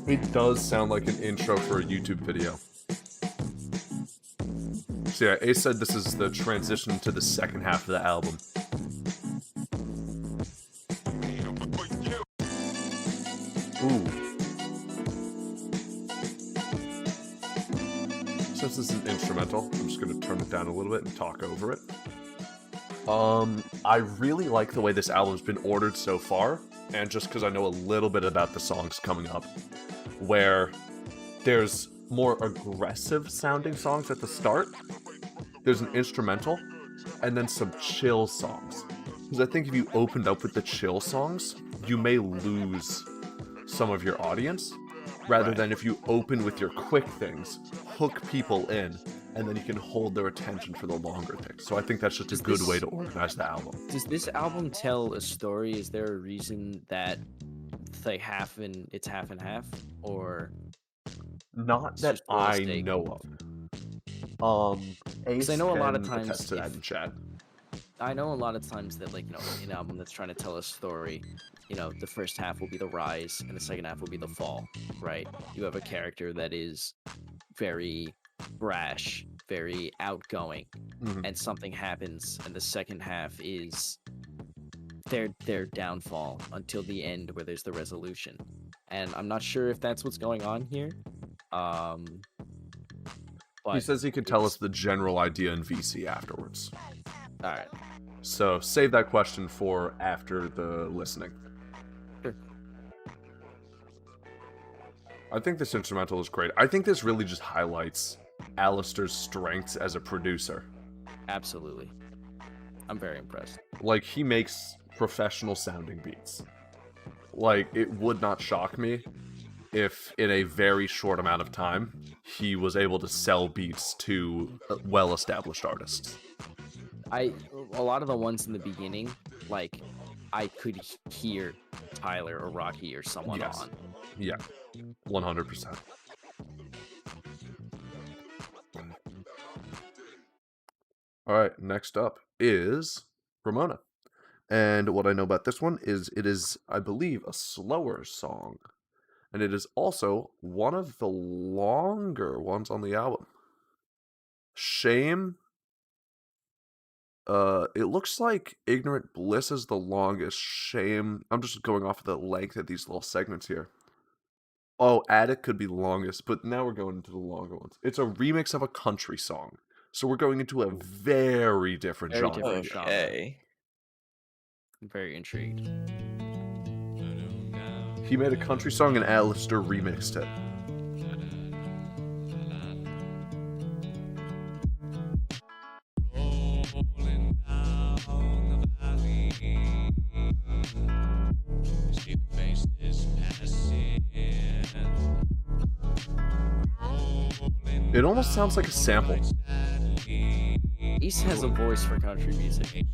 it does sound like an intro for a YouTube video. So yeah, Ace said this is the transition to the second half of the album. Ooh. Since this is an instrumental, I'm just going to turn it down a little bit and talk over it. I really like the way this album's been ordered so far, and just because I know a little bit about the songs coming up, where there's more aggressive sounding songs at the start, there's an instrumental, and then some chill songs. Because I think if you opened up with the chill songs, you may lose some of your audience, rather than if you open with your quick things, hook people in, and then you can hold their attention for the longer things. So I think that's just a good way to organize the album. Does this album tell a story? Is there a reason that it's like it's half and half, or Not it's that just for the I sake? know of. Ace I know a lot of can times attest to that in chat. I know a lot of times that, like, an album that's trying to tell a story, the first half will be the rise and the second half will be the fall, right? You have a character that is very brash, very outgoing, and something happens, and the second half is their downfall until the end where there's the resolution. And I'm not sure if that's what's going on here. But He but says he could tell us it's the general idea in VC afterwards. all right. So save that question for after the listening. Sure. I think this instrumental is great. I think this really just highlights Alistair's strengths as a producer. Absolutely. I'm very impressed. Like, he makes professional sounding beats. Like, it would not shock me if in a very short amount of time he was able to sell beats to well-established artists. A lot of the ones in the beginning, like I could hear Tyler or Rocky or someone Yes. on. Yeah, 100%. All right, next up is Ramona. And what I know about this one is it is, I believe, a slower song. And it is also one of the longer ones on the album. Shame. It looks like Ignorant Bliss is the longest. Shame. I'm just going off of the length of these little segments here. Oh, Attic could be the longest, but now we're going into the longer ones. It's a remix of a country song. So we're going into a very different Very genre. different genre. Okay. I'm very intrigued. He made a country song and Alistair remixed it. It almost sounds like a sample. Ace has a voice for country music.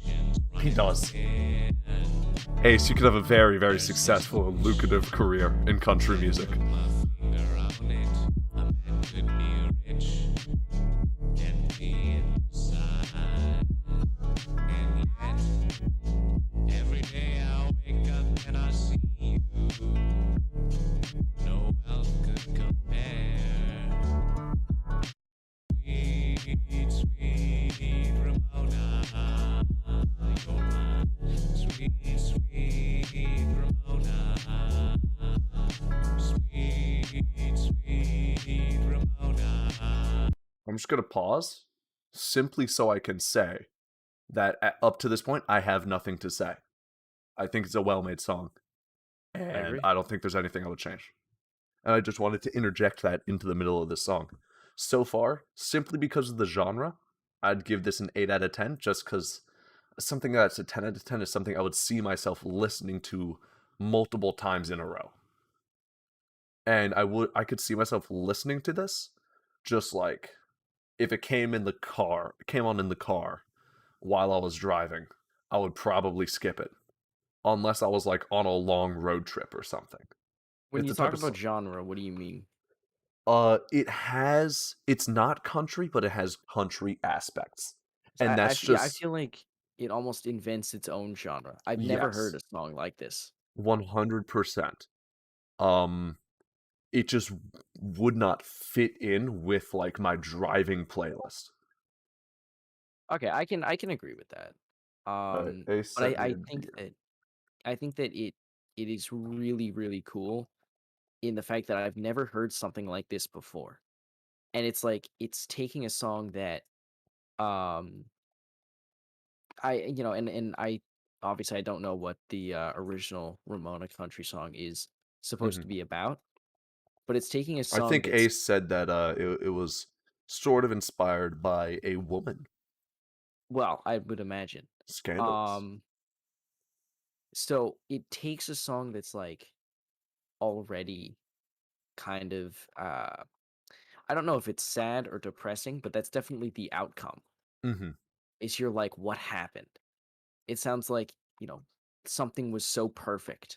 He does. Ace, you could have a very, very successful and lucrative career in country music. I'm just going to pause simply so I can say that up to this point, I have nothing to say. I think it's a well-made song. And agree. I don't think there's anything I would change. And I just wanted to interject that into the middle of this song. So far, simply because of the genre, I'd give this an 8 out of 10, just because something that's a 10 out of 10 is something I would see myself listening to multiple times in a row. And I could see myself listening to this, just like, if it came on in the car while I was driving, I would probably skip it. Unless I was like on a long road trip or something. When It's you the type talk of about genre, what do you mean? It's not country, but it has country aspects. And I that's feel, I just feel like it almost invents its own genre. I've never heard yes, a song like this. 100%. It just would not fit in with like my driving playlist. Okay, I can agree with that. Ace But sent me I a think DM. that it is really, really cool in the fact that I've never heard something like this before. And it's like it's taking a song that um and I obviously I don't know what the original Ramona country song is supposed Mhm. to be about, but it's taking a I song think that's Ace said that it was sort of inspired by a woman. well, I would imagine. Scandalous. Um so it takes a song that's like already kind of I don't know if it's sad or depressing, but that's definitely the outcome. Mm-hmm. Is you're like, what happened? It sounds like, something was so perfect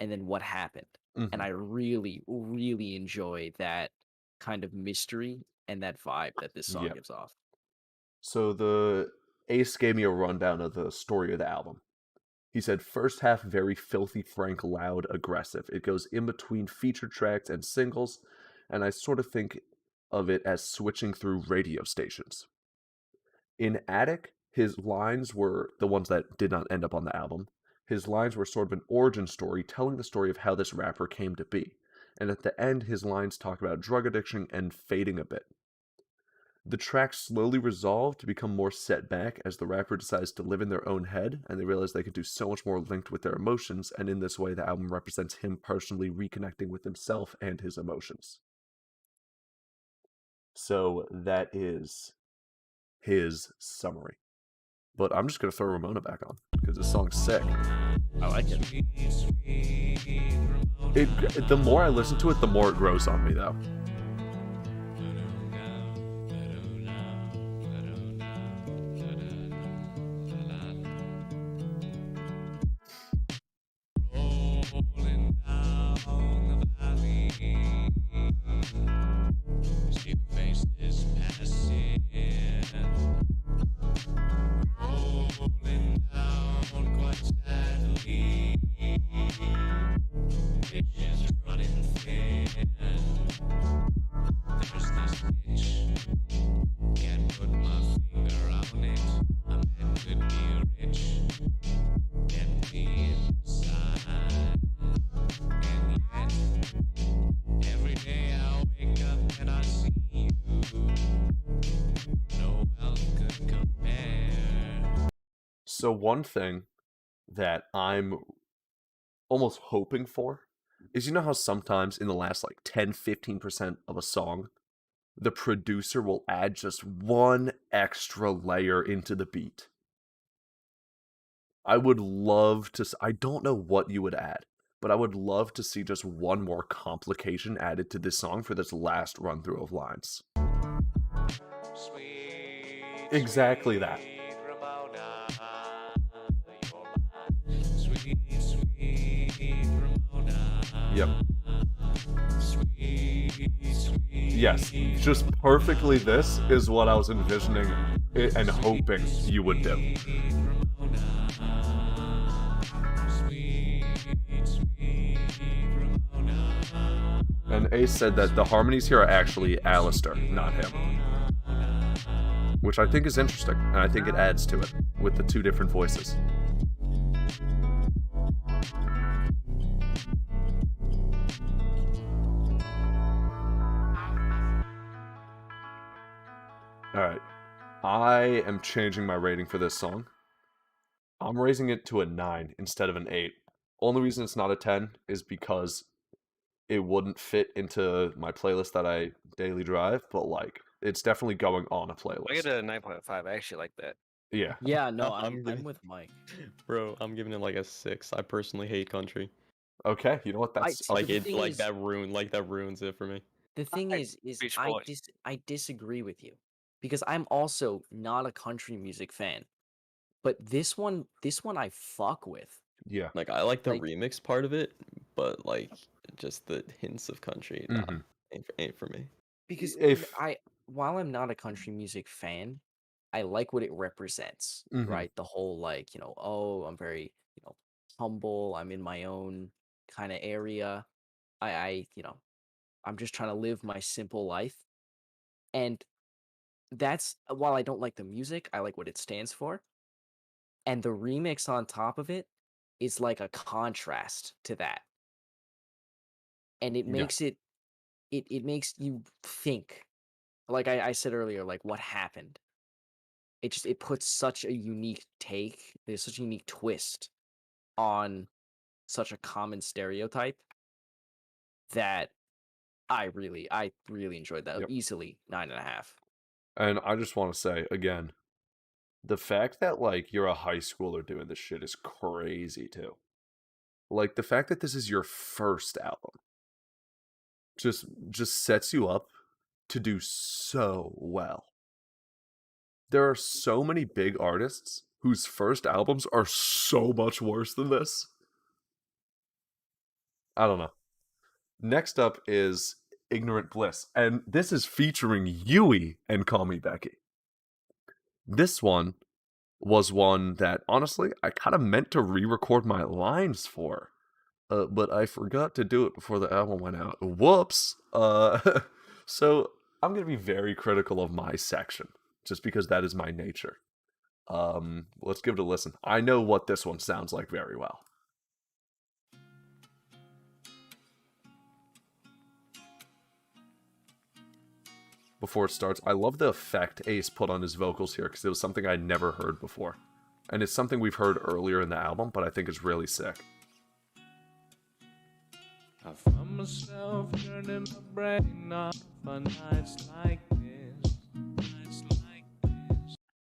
and then what happened? And Mm-hmm. I really, really enjoy that kind of mystery and that vibe that this song Yeah. gives off. So the Ace gave me a rundown of the story of the album. He said, first half very filthy, frank, loud, aggressive. It goes in between feature tracks and singles, and I sort of think of it as switching through radio stations. In Attic, his lines were the ones that did not end up on the album. His lines were sort of an origin story, telling the story of how this rapper came to be. And at the end, his lines talk about drug addiction and fading a bit. The tracks slowly resolve to become more set back as the rapper decides to live in their own head, and they realize they can do so much more linked with their emotions, and in this way the album represents him personally reconnecting with himself and his emotions. So that is his summary. But I'm just going to throw Ramona back on, because this song's sick. I like it. The more I listen to it, the more it grows on me, though. So one thing that I'm almost hoping for is, you know how sometimes in the last like 10-15% of a song, the producer will add just one extra layer into the beat. I would love to, I don't know what you would add, but I would love to see just one more complication added to this song for this last run through of lines. Exactly that. Yep. Yes, just perfectly this is what I was envisioning and hoping you would do. And Ace said that the harmonies here are actually Alistair, not him. Which I think is interesting, and I think it adds to it with the two different voices. Alright, I am changing my rating for this song. I'm raising it to a 9 instead of an 8. Only reason it's not a 10 is because it wouldn't fit into my playlist that I daily drive, but like, it's definitely going on a playlist. I get a 9.5. I actually like that. Yeah. Yeah, no, I'm I'm with Mike. Bro, I'm giving it like a 6. I personally hate country. Okay, you know what? That's Like the it, thing like is- that ruins it for me. The thing is Beach Boys. I disagree with you because I'm also not a country music fan. But this one I fuck with. Yeah. Like I like the Like- remix part of it, but like just the hints of country, nah, Mhm. ain't for me. Because If- while I'm not a country music fan, I like what it represents, Mhm. right? The whole like, oh, I'm very, humble, I'm in my own kind of area. I I'm just trying to live my simple life. And that's while I don't like the music, I like what it stands for. And the remix on top of it is like a contrast to that. And it Yeah. makes it makes you think. Like I said earlier, like what happened. It puts such a unique take. There's such a unique twist on such a common stereotype that I really enjoyed that. Yep. Easily 9.5. And I just want to say again, the fact that like you're a high schooler doing this shit is crazy too. Like the fact that this is your first album just sets you up to do so well. There are so many big artists whose first albums are so much worse than this. I don't know. Next up is Ignorant Bliss, and this is featuring Yui and Call Me Becky. This one was one that, honestly, I kind of meant to re-record my lines for, but I forgot to do it before the album went out. Whoops! So I'm going to be very critical of my section, just because that is my nature. Let's give it a listen. I know what this one sounds like very well. before it starts. I love the effect Ace put on his vocals here because it was something I never heard before. And it's something we've heard earlier in the album, but I think it's really sick. I found myself turning my brain off on nights like this.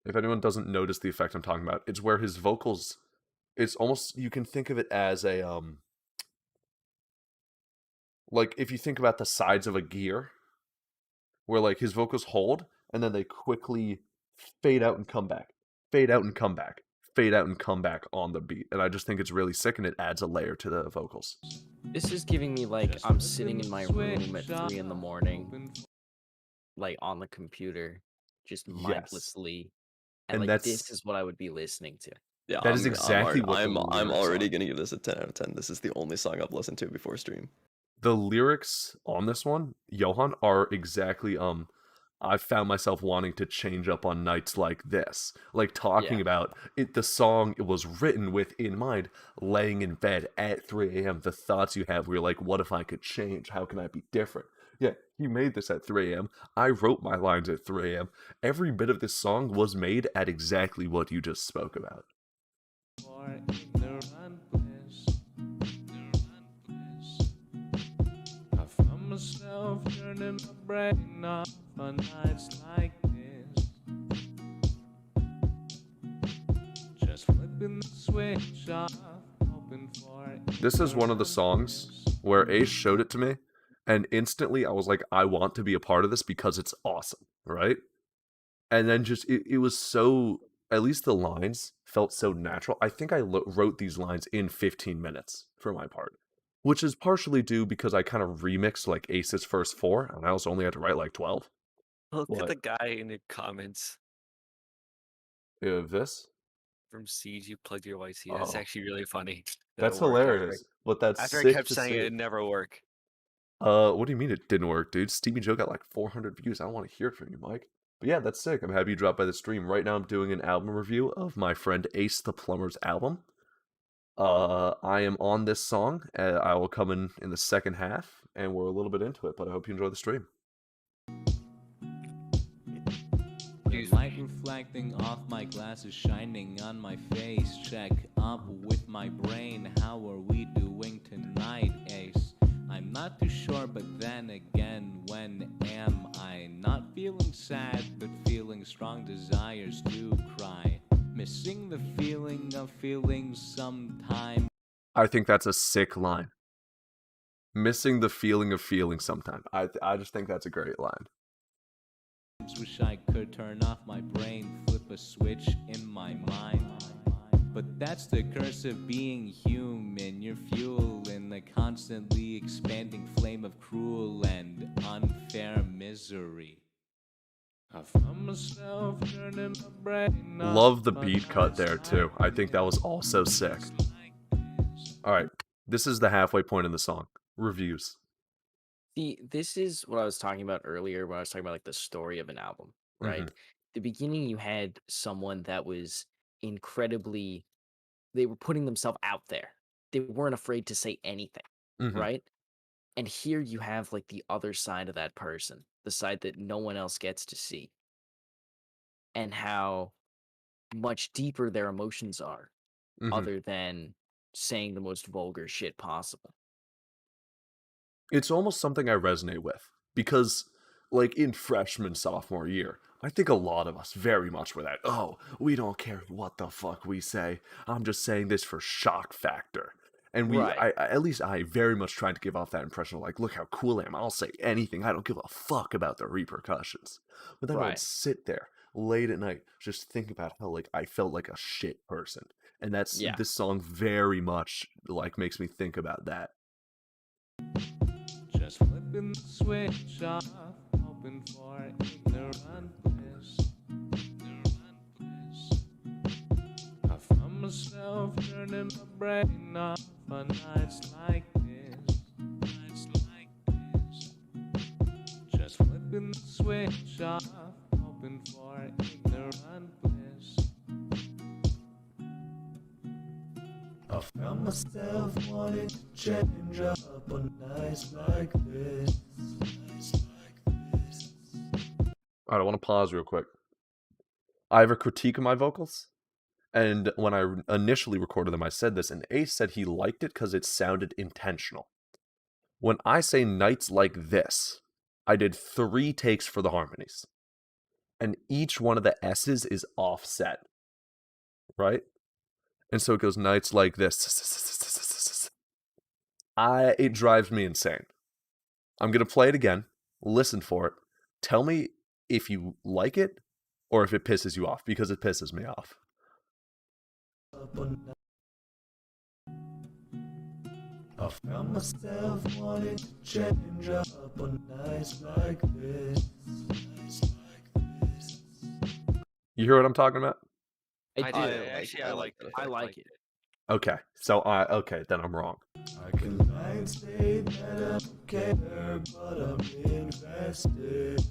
If anyone doesn't notice the effect I'm talking about, it's where his vocals, it's almost, you can think of it as a, like if you think about the sides of a gear, where like his vocals hold, and then they quickly fade out and come back, fade out and come back, fade out and come back on the beat. And I just think it's really sick, and it adds a layer to the vocals. This is giving me like I'm sitting in my room at 3 in the morning, like on the computer, just mindlessly, and like this is what I would be listening to. Yeah, that is exactly what the I'm lyrics already are. gonna give this a 10 out of 10. This is the only song I've listened to before stream. The lyrics on this one, Johan, are exactly I found myself wanting to change up on nights like this. Like talking about it, the song, it was written with in mind, laying in bed at 3 a.m. The thoughts you have where you're like, what if I could change? How can I be different? Yeah, he made this at 3 a.m. I wrote my lines at 3 a.m. Every bit of this song was made at exactly what you just spoke about. Myself turning my brain off on nights like this. Just flipping the switch off, hoping for it. This is one of the songs where Ace showed it to me, and instantly I was like, I want to be a part of this because it's awesome, right? And then just, it was so, at least the lines felt so natural. I think I wrote these lines in 15 minutes for my part. Which is partially due because I kind of remixed like Ace's first 4, and I also only had to write like 12. Look at the guy in the comments. This? From Siege, you plugged your YT. That's actually really funny. That's hilarious. But that's after sick I kept to saying see. it'd never work. What do you mean it didn't work, dude? Stevie Joe got like 400 views. I don't want to hear it from you, Mike. But yeah, that's sick. I'm happy you dropped by the stream. Right now I'm doing an album review of my friend Ace the Plumber's album. I am on this song. I will come in the second half, and we're a little bit into it, but I hope you enjoy the stream. The light reflecting off my glasses, shining on my face. Check up with my brain. How are we doing tonight, Ace? I'm not too sure, but then again, when am I? Not feeling sad, but feeling strong desires to cry. Missing the feeling of feeling sometime. I think that's a sick line. Missing the feeling of feeling sometime. I just think that's a great line. Wish I could turn off my brain, flip a switch in my mind. But that's the curse of being human. You're fuel in the constantly expanding flame of cruel and unfair misery. I found myself turning my brain off. Love the beat cut there too. I think that was also sick. Alright, this is the halfway point in the song. Reviews. See, this is what I was talking about earlier when I was talking about like the story of an album, right? The beginning, you had someone that was incredibly, they were putting themselves out there. They weren't afraid to say anything, right? And here you have like the other side of that person, the side that no one else gets to see, and how much deeper their emotions are, other than saying the most vulgar shit possible. It's almost something I resonate with because, like, in freshman, sophomore year, I think a lot of us very much were that, oh, we don't care what the fuck we say. I'm just saying this for shock factor. And at least I very much tried to give off that impression of like, look how cool I am. I'll say anything. I don't give a fuck about the repercussions. But then I would sit there late at night, just think about how like I felt like a shit person. And that's this song very much like makes me think about that. Just flipping the switch off, hoping for ignorant bliss. I found myself turning my brain off on nights like this. Just flipping the switch off, hoping for ignorant bliss. I found myself wanting to change up on nights like this. All right, I want to pause real quick. I have a critique of my vocals. And when I initially recorded them, I said this, and Ace said he liked it because it sounded intentional. When I say nights like this, I did 3 takes for the harmonies. And each one of the S's is offset. Right? And so it goes nights like this. It drives me insane. I'm going to play it again. Listen for it. Tell me if you like it or if it pisses you off, because it pisses me off. I found myself wanting to change up on nights like this. You hear what I'm talking about? I do. I like it. I like it. Okay, so then I'm wrong. I can lie and say that I don't care, but I'm invested.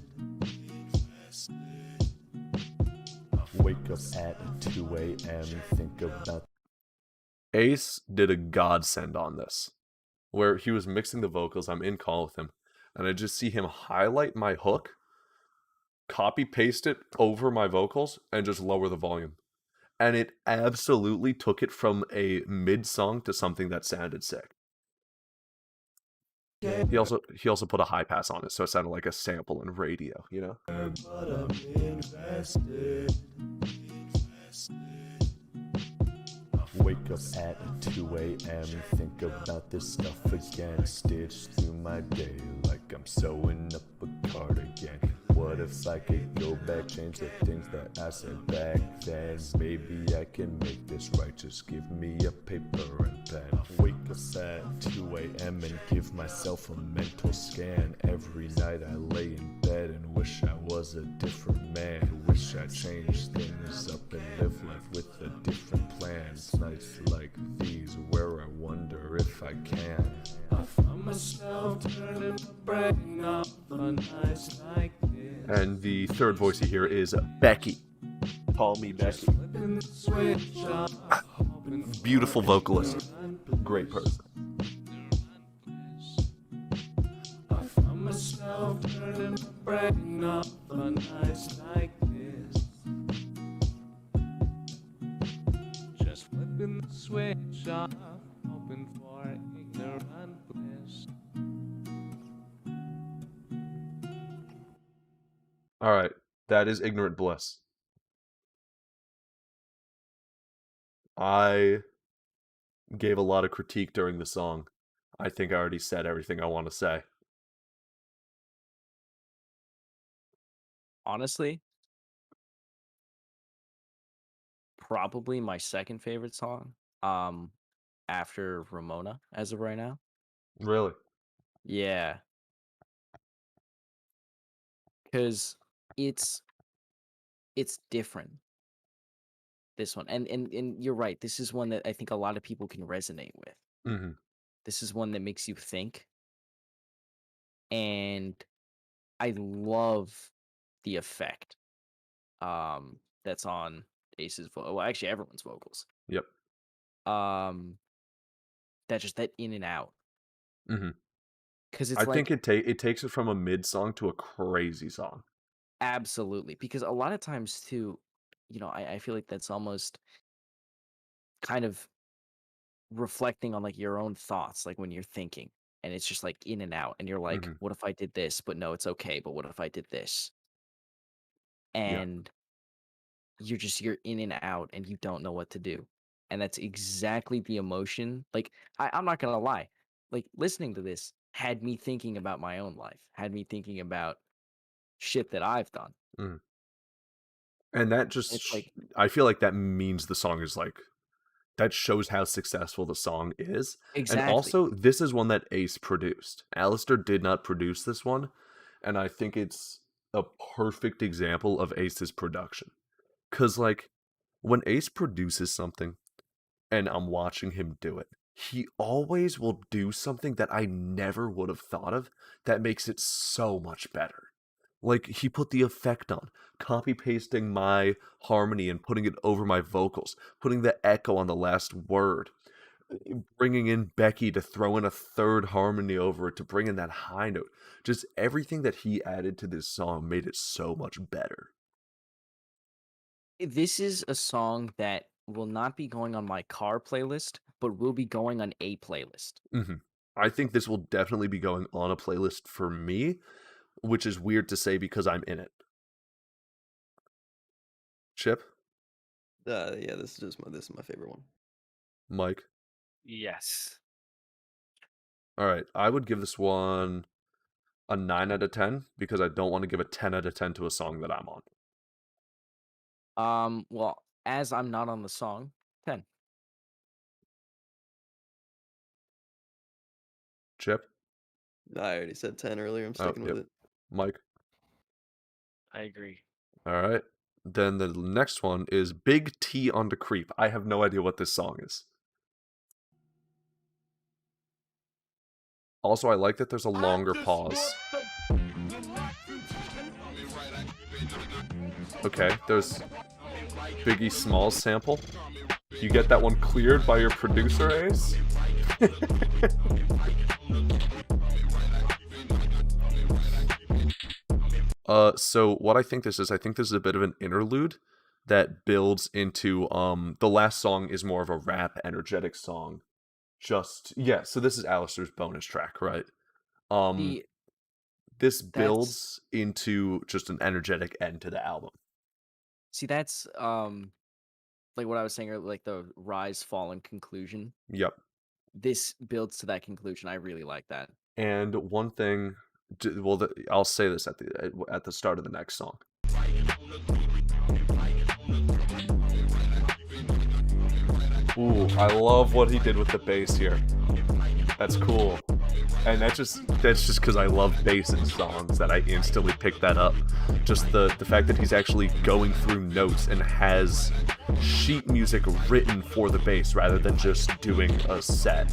Wake up at 2 a.m. think about. Ace did a godsend on this, where he was mixing the vocals. I'm in call with him, and I just see him highlight my hook, copy paste it over my vocals, and just lower the volume. And it absolutely took it from a mid song to something that sounded sick. He also put a high pass on it, so it sounded like a sample in radio, you know? But I'm invested. Wake up at 2 a.m. think about this stuff again. Stitch through my day like I'm sewing up a cardigan. What if I could go back, change the things that I said back then? Maybe I can make this right, just give me a paper and pen. Wake up at 2 a.m. and give myself a mental scan. Every night I lay in bed and wish I was a different man. Wish I changed things up and live life with a different plan. Nights like these where I wonder if I can. I find myself turning my brain off on nights like this. And the third voice you hear is Becky. Call me Becky. Beautiful vocalist. Great person. I find myself turning my brain off on nights like this. Just flipping the switch off, hoping for ignorant bliss. All right, that is Ignorant Bliss. I gave a lot of critique during the song. I think I already said everything I want to say. Honestly, probably my second favorite song, after Ramona as of right now. Really? Yeah, because it's different. This one, and you're right. This is one that I think a lot of people can resonate with. Mm-hmm. This is one that makes you think, and I love the effect that's on Ace's well, actually everyone's vocals. Yep. That just that in and out. Mm-hmm. Because it's I like think it takes it from a mid song to a crazy song. absolutely. Because a lot of times too, I feel like that's almost kind of reflecting on like your own thoughts, like when you're thinking, and it's just like in and out, and you're like, Mhm. what if I did this? But no, it's okay. But what if I did this? Yeah. And you're in and out, and you don't know what to do. And that's exactly the emotion. Like I'm not gonna lie, like listening to this had me thinking about my own life, had me thinking about shit that I've done. Mm. And that just, It's like I feel like that means the song is like, that shows how successful the song is. And exactly. also, this is one that Ace produced. Alistair did not produce this one. And I think it's a perfect example of Ace's production. Because, like, when Ace produces something and I'm watching him do it, he always will do something that I never would have thought of that makes it so much better. Like, he put the effect on, copy pasting my harmony and putting it over my vocals, putting the echo on the last word, bringing in Becky to throw in a third harmony over it, to bring in that high note. Just everything that he added to this song made it so much better. This is a song that will not be going on my car playlist, but will be going on a playlist. I think this will definitely be going on a playlist for me, which is weird to say because I'm in it. Chip? Yeah, this is my favorite one. Mike? Yes. All right, I would give this one a 9 out of 10 because I don't want to give a 10 out of 10 to a song that I'm on. Well, as I'm not on the song, 10. Chip? I already said 10 earlier. I'm sticking with it. Mike? I agree. All right. Then the next one is Big T on the Creep. I have no idea what this song is. Also, I like that there's a longer pause. Okay, there's Biggie Smalls sample. You get that one cleared by your producer, Ace? So what I think this is a bit of an interlude that builds into the last song is more of a rap energetic song. So this is Alistair's bonus track, right? This builds into just an energetic end to the album. See, that's like what I was saying earlier, like the rise, fall, and conclusion. Yep. This builds to that conclusion. I really like that. And one thing, well, I'll say this at the start of the next song. Ooh, I love what he did with the bass here. That's cool. And that's just because I love bass in songs that I instantly picked that up. Just the fact that he's actually going through notes and has sheet music written for the bass rather than just doing a set.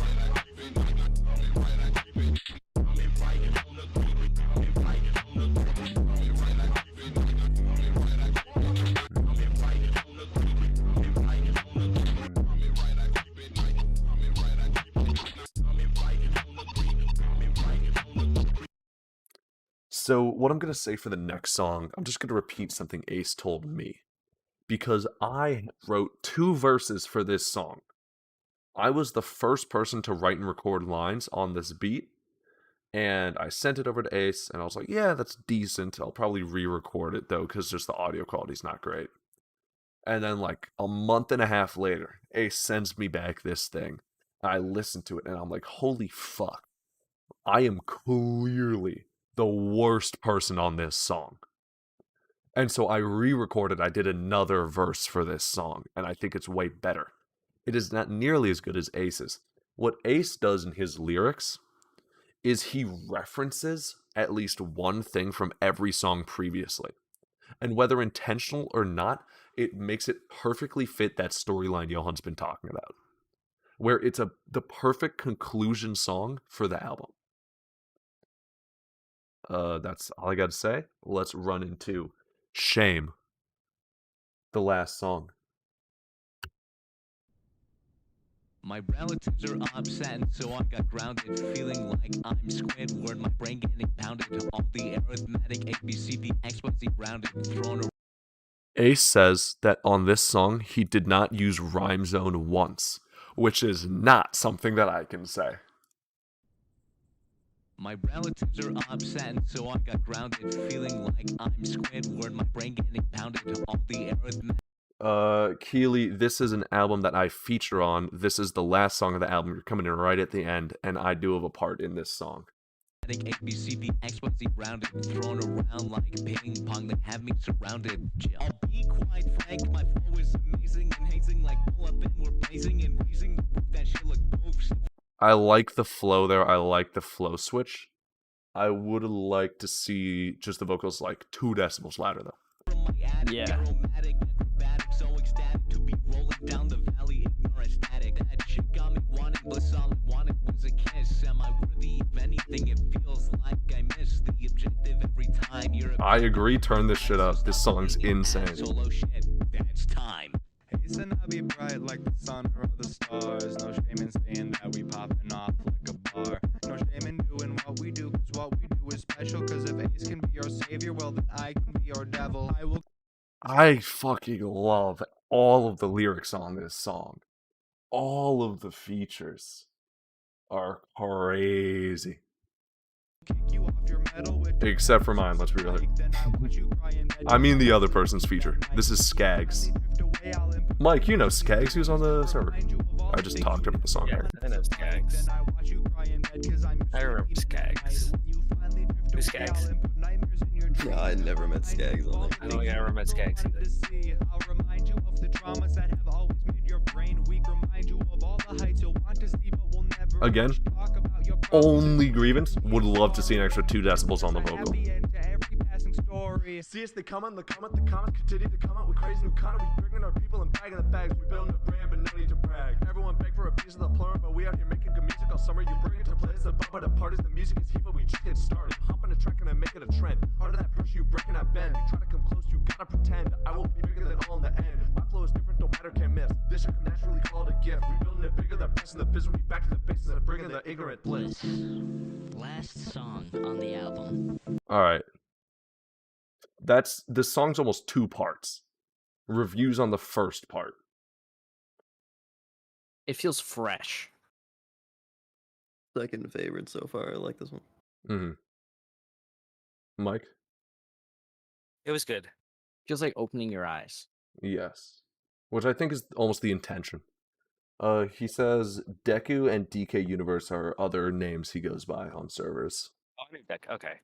So what I'm going to say for the next song, I'm just going to repeat something Ace told me. Because I wrote 2 verses for this song. I was the first person to write and record lines on this beat. And I sent it over to Ace, and I was like, yeah, that's decent. I'll probably re-record it, though, because just the audio quality's not great. And then, like, a month and a half later, Ace sends me back this thing. I listen to it, and I'm like, holy fuck. I am clearly the worst person on this song. And so I re-recorded, I did another verse for this song, and I think it's way better. It is not nearly as good as Ace's. What Ace does in his lyrics is he references at least one thing from every song previously. And whether intentional or not, it makes it perfectly fit that storyline Johan's been talking about. Where it's the perfect conclusion song for the album. That's all I got to say. Let's run into Shame, the last song. My relatives are upset, so I got grounded, feeling like I'm Squidward. My brain getting pounded, all the arithmetic ABCD XYZ rounded, thrown around. Ace says that on this song, he did not use rhyme zone once, which is not something that I can say. My relatives are upset, so I got grounded, feeling like I'm Squidward. My brain getting pounded, all the arithmetic. Keely, this is an album that I feature on. This is the last song of the album. You're coming in right at the end, and I do have a part in this song. ABCD XYZ rounded, thrown around like ping pong. They have me surrounded. I'll be quite frank, my flow is amazing and hazing like pull up and we're blazing and raising the roof. That shit look moves. I like the flow there. I like the flow switch. I would like to see just the vocals like 2 decibels louder though. Yeah. So ecstatic to be rolling down the valley, ignorant static. That shit got me wanting bliss. All I wanted was a kiss. Am I worthy of anything? It feels like I miss the objective every time you're. I agree. Turn this shit up. This song's insane. Solo shit. That's time. Hasten, I'll be bright like the sun or the stars. No shame in saying that we popping off like a bar. No shame in doing what we do, cause what we do is special. Cause if Ace can be your savior, well then I can be your devil. I fucking love all of the lyrics on this song. All of the features are crazy. Except for mine, let's be real. I mean the other person's feature. This is Skaggs. Mike, you know Skaggs, he was on the server. I just talked about the song. Yeah, I know Skaggs. I remember Skaggs. Who's Skaggs? Yeah, I never met Skaggs on there. I don't think I ever met Skaggs either. Again, only grievance, would love to see an extra 2 decibels on the vocal. See us, they comment, the comments continue to come out with crazy new content. We bringing our people and bagging the bags. We building a brand, but no need to brag. Everyone beg for a piece of the plumber, but we out here making good music all summer. You bring it to places, the bump at the parties, the music is heat, but we just get started. Hop on a track and I make it a trend. Harder that pressure, you breaking that bend. You try to come close, you gotta pretend. I will be bigger than all in the end. My flow is different, don't matter, can't miss. This should come naturally called a gift. We building it bigger, the best in the business. We back to the basics and bringing the ignorant bliss. Last song on the album. Alright. This song's almost 2 parts. Reviews on the first part. It feels fresh. Second favorite so far. I like this one. Mm-hmm. Mike? It was good. Feels like opening your eyes. Yes. Which I think is almost the intention. He says Deku and DK Universe are other names he goes by on servers. Oh, I knew Deck. Okay.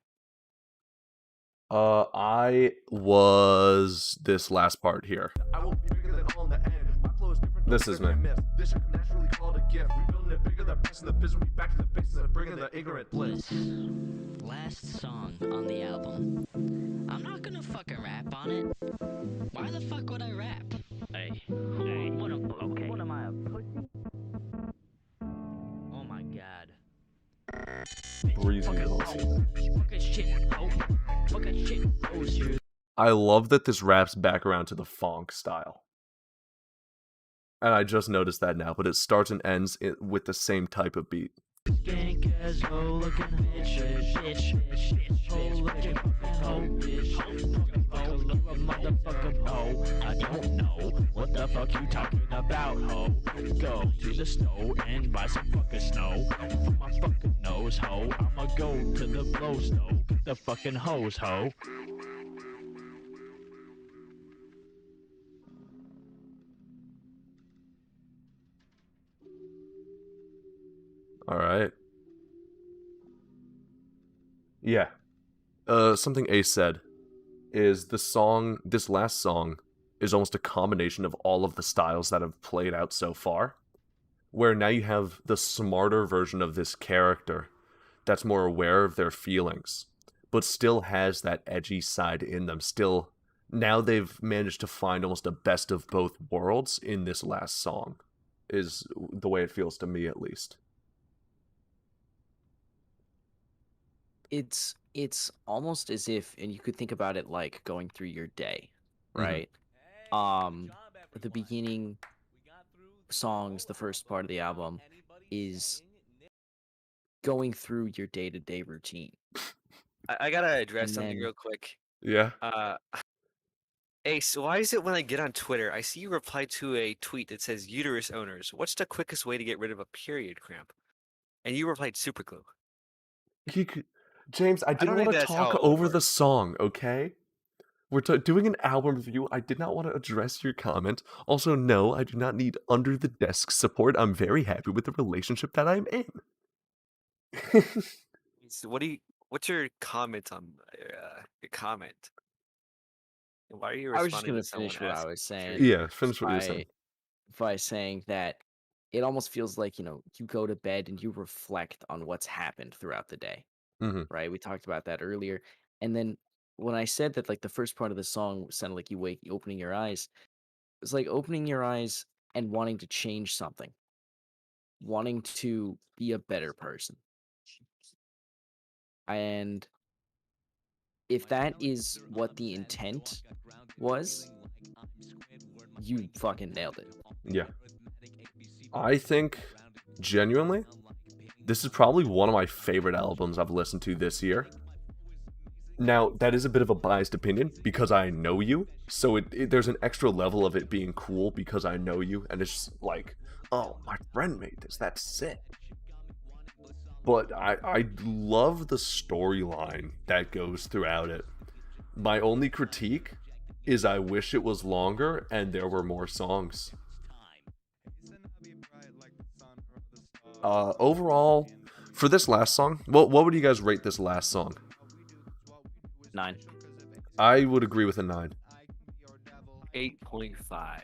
I was this last part here. I will be bigger than all in the end. My flow is different. This is me. This should come naturally called a gift. We building it bigger, the best in the business. We back to the basics and bringing the ignorant bliss. Last song on the album. I'm not gonna fucking rap on it. Why the fuck would I rap? Hey, okay. What am I, a pussy? Oh my god. Breezy. Fucking shit, ho. Fucking shit, oh shit. I love that this wraps back around to the funk style. And I just noticed that now, but it starts and ends with the same type of beat. Stank ass hoe looking bitch. Hoe looking hoe bitch. You a motherfucking hoe. I don't know what the fuck you talking about, hoe. Go to the store and buy some fucking snow for my fucking nose, hoe. I'ma go to the blow stove, get the fucking hose, hoe. All right. Yeah. Something Ace said is this last song is almost a combination of all of the styles that have played out so far, where now you have the smarter version of this character that's more aware of their feelings, but still has that edgy side in them. Still, now they've managed to find almost a best of both worlds in this last song, is the way it feels to me at least. It's almost as if, and you could think about it like going through your day, Mhm. right? The beginning songs, the first part of the album, is going through your day-to-day routine. I gotta address And something then- real quick. Yeah. Ace, why is it when I get on Twitter, I see you reply to a tweet that says uterus owners, what's the quickest way to get rid of a period cramp? And you replied super glue. James, I didn't don't want think to that's how talk it would over the work. song, okay? We're doing an album review. I did not want to address your comment. Also, no, I do not need under the desk support. I'm very happy with the relationship that I'm in. So what's your comment on your comment? And why are you I was just responding gonna to someone finish what I asking was for saying. period? Yeah, finish what you were saying. By saying that it almost feels like, you go to bed and you reflect on what's happened throughout the day, Mhm. right? We talked about that earlier. And then when I said that, like, the first part of the song sounded like you opening your eyes, it's like opening your eyes and wanting to change something, wanting to be a better person. And if that is what the intent was, you fucking nailed it. Yeah. I think, genuinely, this is probably one of my favorite albums I've listened to this year. Now, that is a bit of a biased opinion because I know you, so there's an extra level of it being cool because I know you, and it's just like, oh, my friend made this, that's sick. But I love the storyline that goes throughout it. My only critique is I wish it was longer and there were more songs. Overall, for this last song, what would you guys rate this last song? 9. I would agree with a 9. 8.5.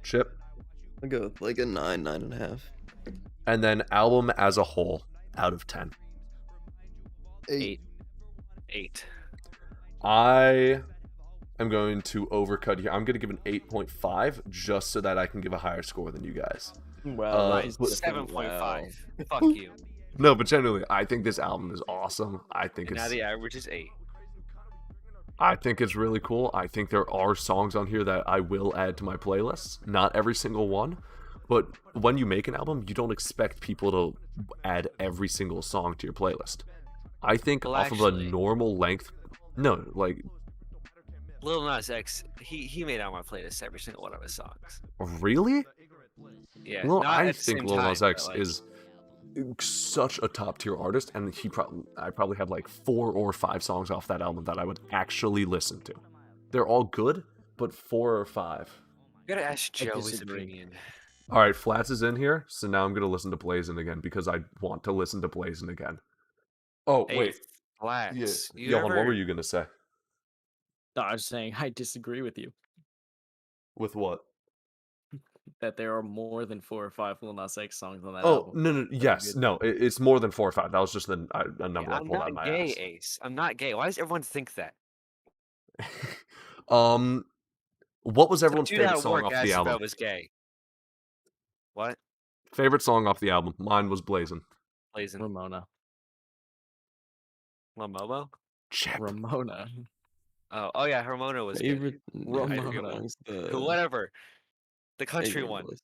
Chip? I'll go with like a 9, 9.5. And then album as a whole, out of 10. 8. 8. I am going to overcut here. I'm going to give an 8.5 just so that I can give a higher score than you guys. Wow, Mine's 7.5. Fuck you. No, but generally, I think this album is awesome. I think And now it's... the average is 8. I think it's really cool. I think there are songs on here that I will add to my playlist. Not every single one. But when you make an album, you don't expect people to add every single song to your playlist. I think Well, off of a normal length... No, like... Lil Nas X, he made out my playlist every single one of his songs. Really? Yeah. Well, not I at the think same Lil time, Nas X but, like, is such a top tier artist, and I probably have like 4 or 5 songs off that album that I would actually listen to. They're all good, but 4 or 5. You gotta ask I Joey's disagree. opinion. All right, Flats is in here, so now I'm gonna listen to Blazin' again because I want to listen to Blazin' again. Oh Hey, wait, Flats. yeah, Johan, what were you gonna say? No, I was saying I disagree with you With what? that there are more than 4 or 5 Lil Nas X songs on that Oh album. no, yes, no, it's more than 4 or 5. That was just a number I I'm pulled out not of my gay, ass. Ace. I'm not gay. Why does everyone think that? What was everyone's Do favorite that song work off as the if I album? was gay. What? Favorite song off the album? Mine was Blazin'. Blazing. Ramona. Lamomo? Chip. Ramona. Oh yeah, Ramona was Favorite good. Ramona. songs, Whatever. The country Ignorant one. Bliss.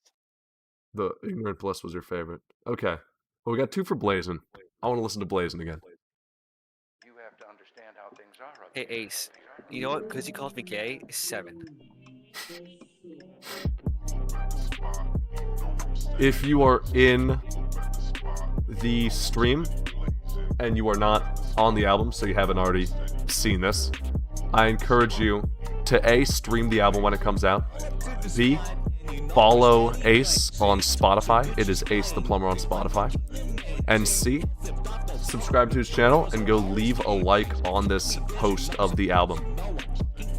The Ignorant Bliss was your favorite. Okay. Well, we got 2 for Blazin'. I want to listen to Blazin' again. You have to understand how things are up Hey here. Ace, you know what? Because he calls me gay, 7. If you are in the stream and you are not on the album, so you haven't already seen this, I encourage you to A, stream the album when it comes out, B, follow Ace on Spotify. It is Ace the Plumber on Spotify. And C, subscribe to his channel and go leave a like on this post of the album.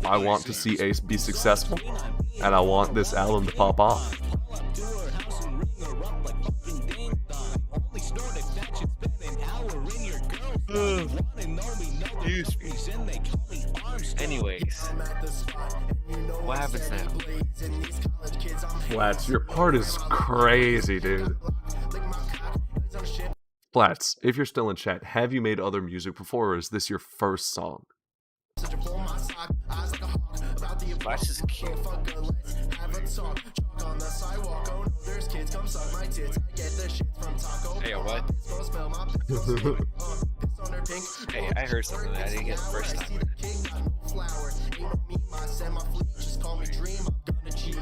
I want to see Ace be successful, and I want this album to pop off. Anyways, what happens now? Flats, your part is crazy, dude. Flats, if you're still in chat, have you made other music before, or is this your first song? Flash is cute. Hey, what? Hey, I heard something that I didn't get the first time.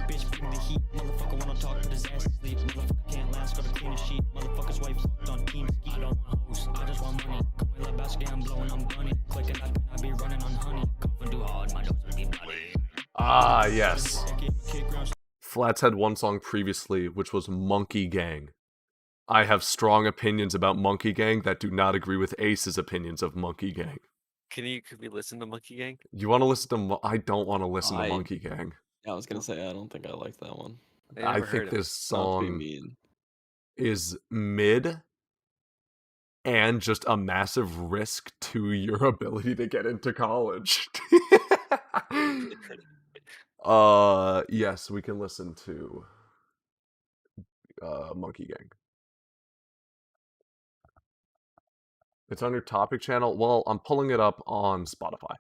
Bitch, bring the heat. Motherfucker wanna talk, but his ass is asleep. Motherfucker can't last, got a clean sheet. Motherfucker's wife fucked on team ski. I don't want hoes, I just want money. Call me La Basket, I'm blowing, I'm gunning. Quick and I be running on honey. Coughing too hard, my nose would be bloody. Ah, yes. Flats had one song previously, which was Monkey Gang. I have strong opinions about Monkey Gang that do not agree with Ace's opinions of Monkey Gang. Could we listen to Monkey Gang? You want to listen to... I don't want to listen to Monkey Gang. I was gonna say I don't think I like that one. I think this Not to be song mean. is mid and just a massive risk to your ability to get into college. Yes, we can listen to Monkey Gang. It's on your topic channel. Well, I'm pulling it up on Spotify.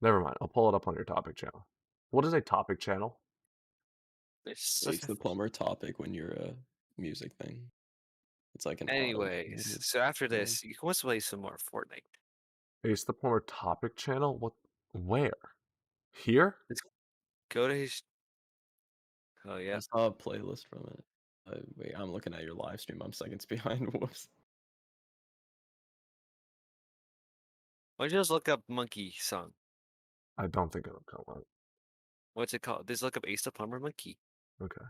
Never mind. I'll pull it up on your topic channel. What is a topic channel? There's such Ace a the Plumber topic when you're a music thing. It's like an auto Anyways, generated so after thing. this, you can want to play some more Fortnite. Ace the Plumber topic channel? What? Where? Here? Let's go to his. Oh I yeah. saw a playlist from it. Wait, I'm looking at your live stream. I'm seconds behind. Whoops. Why don't you just look up Monkey Song? I don't think it'll come up. What's it called? Just look up Ace the Plumber Monkey. Okay.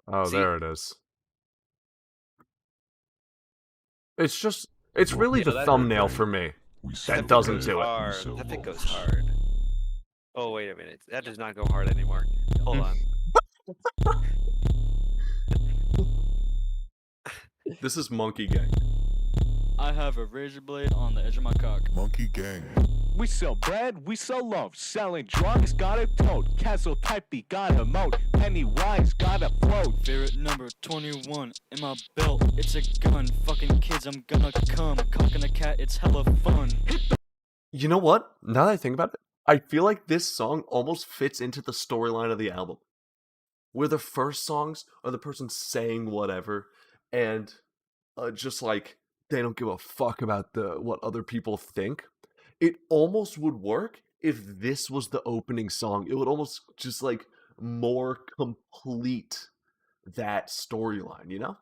Oh, See? there it is. It's just, it's really the that is thumbnail hard. for me That that bit doesn't goes do it. hard. That bit goes hard. Oh wait a minute. That does not go hard anymore. Hold on. This is Monkey Gang. I have a razor blade on the edge of my cock. Monkey Gang. We sell bread, we sell love. Selling drugs, got a tote. Castle typey, got a moat. Pennywise, got a float. Favorite number 21 in my belt. It's a gun. Fucking kids, I'm gonna come. Cocking a cat, it's hella fun. You know what? Now that I think about it, I feel like this song almost fits into the storyline of the album. Where the first songs are the person saying whatever, and just like they don't give a fuck about what other people think. It almost would work if this was the opening song. It would almost just like more complete that storyline, you know?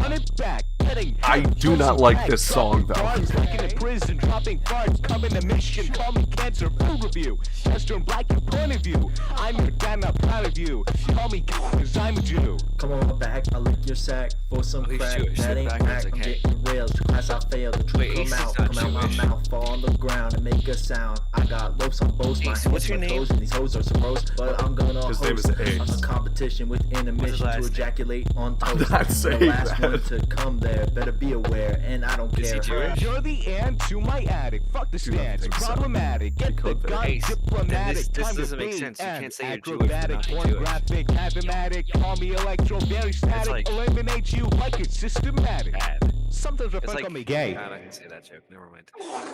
Run it back, getting I do not like this song though. Working in prison, dropping cards, coming to mission, call me cancer, food review. Western black your point of view. I'm your dad, not proud of you. Call me cause I'm a Jew. Come on back, I lick your sack for some he's crack. Jewish, That so ain't backwards, crack, I'm okay. getting rails. Class I failed, the Wait, truth Ace is come not out my Jewish. mouth, fall on the ground and make a sound. I got ropes on both my Ace, hands, what's your my name? toes, and these hoes are some roast. But I'm gonna His name host is Ace. a competition with intermission last to name? ejaculate on toast. not The saying last that. one to come there, better be aware, and I don't Is he care. Jewish? You're the end to my attic. Fuck the Do not stance. think so. Problematic. Get the could be. gun Ace, then diplomatic. this Time to doesn't make be sense. You and can't say you're Jewish but acrobatic, not be Jewish. pornographic, mathematic. Call me electro, very static. like- Eliminate you like it's systematic. Bad. Sometimes my It's friends like call me gay, God, I can say that joke. Never mind.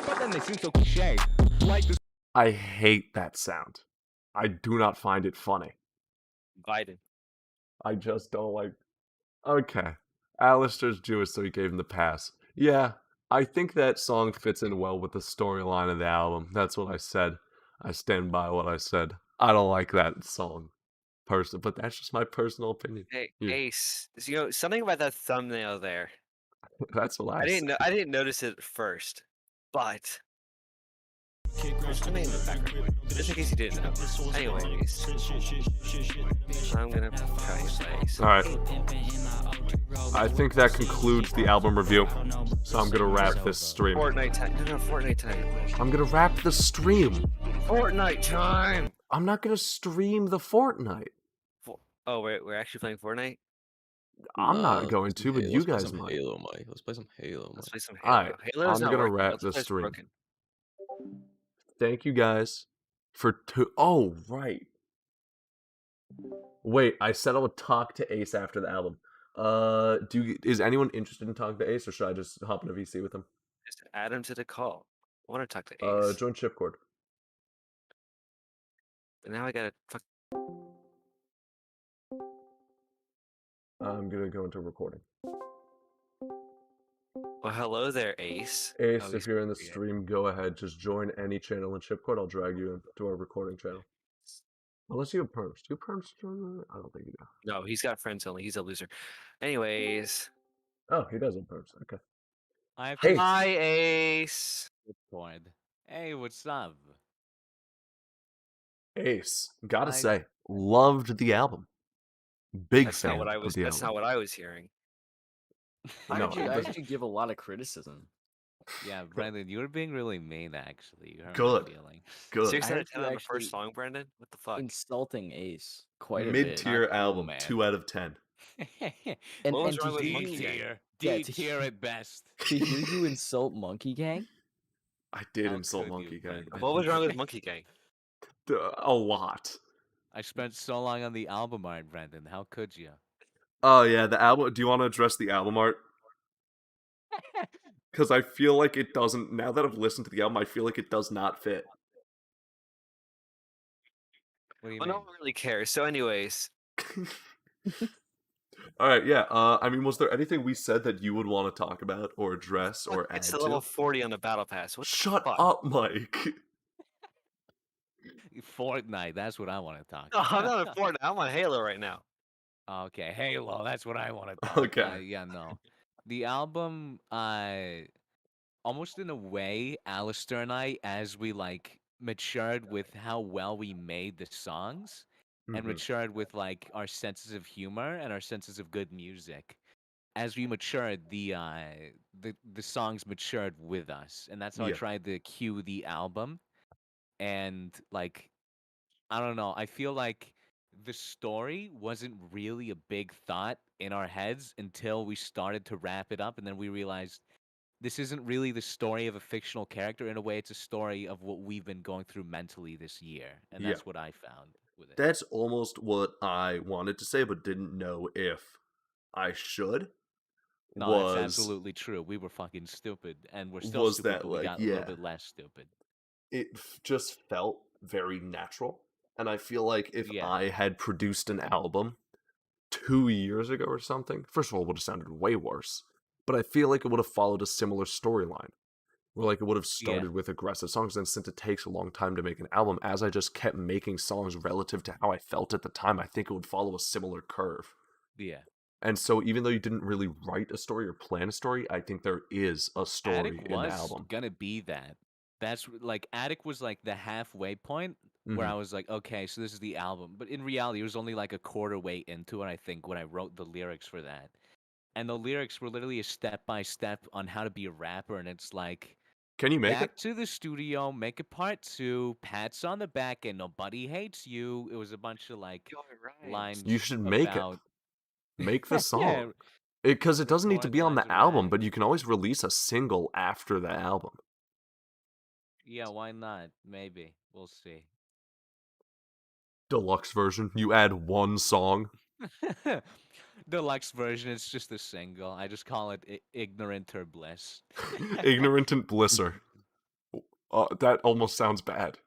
but then they seem so cliche. Like this. I hate that sound. I do not find it funny. Biden. I just don't like. Okay. Alistair's Jewish, so he gave him the pass. Yeah, I think that song fits in well with the storyline of the album. That's what I said. I stand by what I said. I don't like that song, but that's just my personal opinion. Hey, Yeah. Ace. You know something about that thumbnail there. That's what I, I didn't said. know. I didn't notice it at first, but what's the name of the background? Just in case you didn't know. Anyways, I'm gonna try and play. All right. I think that concludes the album review. So I'm gonna wrap this stream. Fortnite time. No, Fortnite time. I'm gonna wrap the stream. Fortnite time. I'm not gonna stream the Fortnite. Oh, we're actually playing Fortnite. I'm Nah, not going let's to, play but you some guys might. Halo, Mike. Let's play some Halo, Let's Mike. play some Halo. Alright, Halo's I'm not gonna working. wrap Let's this play stream. broken. Thank you guys for Oh, right. Wait, I said I would talk to Ace after the album. Is anyone interested in talking to Ace, or should I just hop in a VC with him? Just add him to the call. I want to talk to Ace. Join Chipcord. But now I gotta fuck. I'm gonna go into recording. Well, hello there, Ace. Ace, Oh, if he's you're in the yeah. stream, go ahead. Just join any channel in Chipcord. I'll drag you into our recording channel. Unless you have perms. Do you have perms to join? I don't think you do. No, he's got friends only. He's a loser. Anyways. Oh, he does have perms. Okay. I have Hey. Hi, Ace. Good point. Hey, what's up? Ace, gotta I- say, loved the album. Big That's fan not what I of was. the That's not album. what I was hearing. I No, actually give a lot of criticism. Yeah, Brandon, you were being really mean, actually. You hurt Good. my feeling. Good. 6 I out of had 10 to on the first actually song, Brendan. What the fuck? Insulting Ace quite a bit. Mid-tier Not cool, album, man. 2 out of 10. And, What was and wrong to with hear Monkey you- Gang? D-tier. Yeah, D-tier at best. to hear you insult Monkey Gang, I did How insult could Monkey you, Gang. Brandon? What was wrong with Monkey Gang? A lot. I spent so long on the album art, Brandon. How could you? Oh yeah, the album. Do you want to address the album art? Because I feel like it doesn't. Now that I've listened to the album, I feel like it does not fit. What do you Well, mean? no one really cares. So, anyways, All right, yeah. I mean, was there anything we said that you would want to talk about or address or it's add to level to? 40 on the battle pass. What the Shut fuck? up, Mike. Fortnite. That's what I want to talk No, I'm about. not on Fortnite. I'm on Halo right now. Okay, Halo. That's what I want to talk. Okay. Yeah, no. The album, almost in a way, Alistair and I, as we like matured with how well we made the songs, and Mhm. matured with like our senses of humor and our senses of good music. As we matured, the songs matured with us, and that's how I Yeah. tried to cue the album. And like, I don't know, I feel like the story wasn't really a big thought in our heads until we started to wrap it up, and then we realized this isn't really the story of a fictional character. In a way, it's a story of what we've been going through mentally this year, and Yeah. that's what I found with it. That's almost what I wanted to say, but didn't know if I should. No, that's Was absolutely true. We were fucking stupid, and we're still was stupid, that but we like, got a little yeah, bit less stupid. just felt very natural, and I feel like if Yeah, I had produced an album 2 years ago or something, first of all, it would have sounded way worse. But I feel like it would have followed a similar storyline. Where like it would have yeah, started with aggressive songs, and since it takes a long time to make an album, as I just kept making songs relative to how I felt at the time, I think it would follow a similar curve. yeah. And so even though you didn't really write a story or plan a story, I think there is a Attic story in the was album. gonna be that. Like Attic was like the halfway point where Mhm. I was like, okay, so this is the album. But in reality, it was only like a quarter way into it, I think, when I wrote the lyrics for that. And the lyrics were literally a step by step on how to be a rapper, and it's like Can you make it? back to the studio, make a part two, pats on the back, and nobody hates you. It was a bunch of like Yo, it rhymes. You lines should make it. about Make the yeah, song. Because it doesn't need to more be on lines the of album, but rhyme. you can always release a single after the album. Yeah, why not? Maybe. We'll see. Deluxe version, you add one song. Deluxe version, it's just a single. I just call it Ignorant or Bliss. Ignorant and Blisser. That almost sounds bad.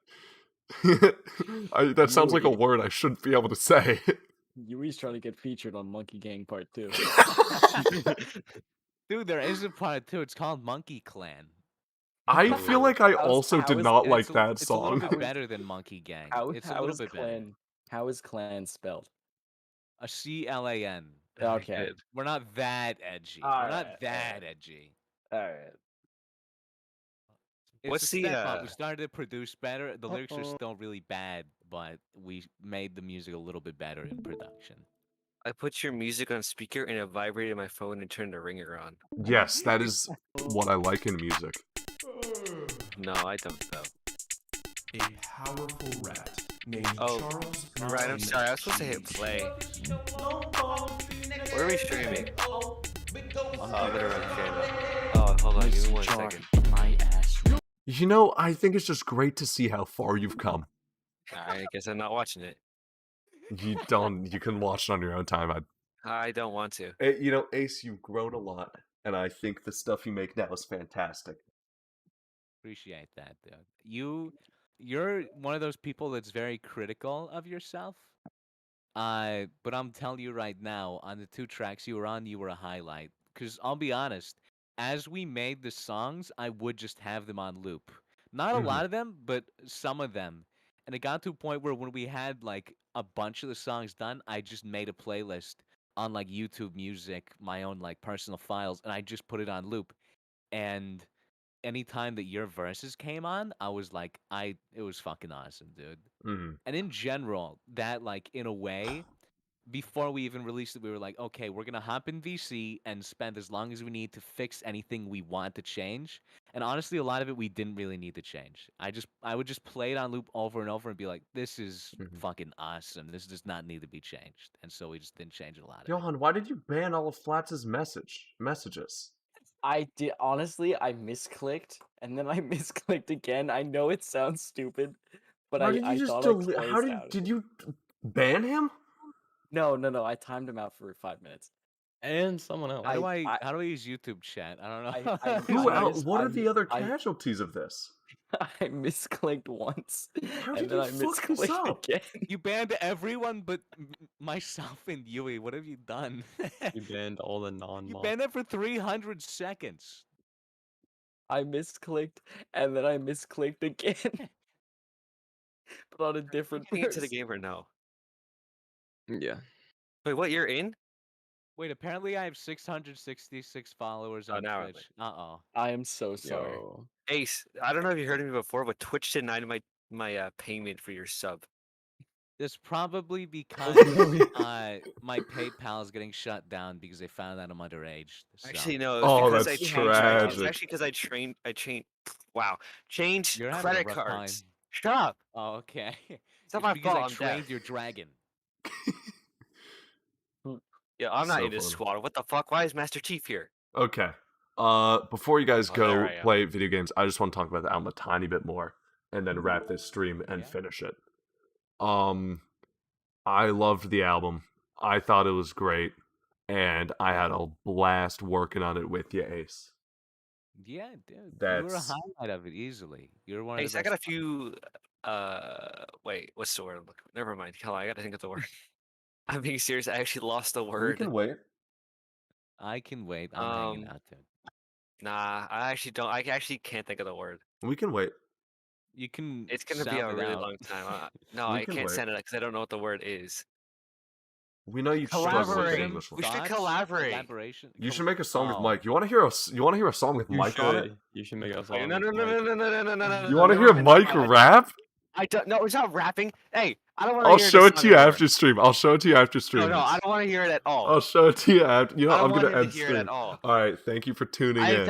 That sounds like a Yui. word I shouldn't be able to say. Yui's trying to get featured on Monkey Gang Part 2. Dude, there is a part two. It's called Monkey Clan. I feel like I also did not And like that it's a little song. bit better than Monkey Gang. It's a little bit better. How is clan spelled? A CLAN. Okay. Good. We're not that edgy. We're not Alright, that alright. edgy. Alright. It's What's a the, step up. We started to produce better. The lyrics are Uh-oh. still really bad, but we made the music a little bit better in production. I put your music on speaker and it vibrated my phone and turned the ringer on. Yes, that is what I like in music. No, I don't though. A powerful rat named Oh, Charles. right. I'm sorry. I was supposed to hit play. Where are we streaming? Oh, I'm gonna run streaming. Oh, hold on. Give me 1 second. My ass. You know, I think it's just great to see how far you've come. I guess I'm not watching it. You can watch it on your own time. I don't want to. Ace, you've grown a lot, and I think the stuff you make now is fantastic. Appreciate that, dude. You're one of those people that's very critical of yourself. But I'm telling you right now, on the two tracks you were on, you were a highlight. Cause I'll be honest, as we made the songs, I would just have them on loop. Not a Mhm. lot of them, but some of them. And it got to a point where when we had like a bunch of the songs done, I just made a playlist on like YouTube Music, my own like personal files, and I just put it on loop. And anytime that your verses came on, I was like, it was fucking awesome, dude. Mhm. And in general, that like in a way, before we even released it, we were like, okay, we're gonna hop in VC and spend as long as we need to fix anything we want to change. And honestly, a lot of it we didn't really need to change. I would just play it on loop over and over and be like, this is Mhm. fucking awesome. This does not need to be changed. And so we just didn't change a lot of it. Johan, why did you ban all of Flatz's messages? I did honestly. I misclicked, and then I misclicked again. I know it sounds stupid, but Why did you I just thought delete? I How closed out. did you ban him? No. I timed him out for 5 minutes, And someone else. How do I use YouTube chat? I don't know. Who else? What are the other casualties of this? I misclicked once, How and did then you I fuck this misclicked up? again. You banned everyone but myself and Yui. What have you done? You banned all the You non-mods. banned it for 300 seconds. I misclicked, and then I misclicked again, but on a different Getting into the person. game or no? Yeah. Wait, what? You're in? Wait, apparently I have 666 followers Oh, on now I'm Twitch. Uh-oh. I am so sorry. Yo. Ace, I don't know if you heard of me before, but Twitch denied my payment for your sub. It's probably because Really? my PayPal is getting shut down because they found out I'm underage. So. Actually, no. It was Oh, because I that's changed. tragic. It's actually because I changed. Wow, changed You're having a credit rough cards. time. Shut up. Oh, okay. It's not It's my because fault. I I'm trained deaf. your dragon. Yeah, I'm not So in this funny. squad. What the fuck? Why is Master Chief here? Okay. Before you guys Oh, there go I am. play video games, I just want to talk about the album a tiny bit more, and then wrap this stream and Yeah. finish it. I loved the album. I thought it was great, and I had a blast working on it with you, Ace. Yeah, dude. You were a That's highlight of it easily. You're one of Ace, the I best. got a few. Wait, what's the word? Never mind. Hell, I gotta think of the word. I'm being serious. I actually lost the we word. can wait. I can wait. I'm hanging out, dude. Nah, I actually don't. I actually can't think of the word. We can wait. You can It's gonna be sound a it really out. long time. No, We I can can't wait. send it because I don't know what the word is. We know you struggle with the Collaborate. English We one. should Thoughts? collaborate. Collaboration. You should make a song with Oh. Mike. You want to hear a song with You Mike on it? should. You should make a Wait, song. no, no, with no, Mike. no, no, no, no, no, no, no. You want to never hear mind, Mike never mind. rap? I don't. No, it's not rapping. Hey, I don't want to I'll hear show this it song to you anymore. after stream. I'll show it to you after stream. No, I don't want to hear it at all. I'll show it to you after. You know, I don't I'm want gonna him to end hear it stream. at all. All right, thank you for tuning I in.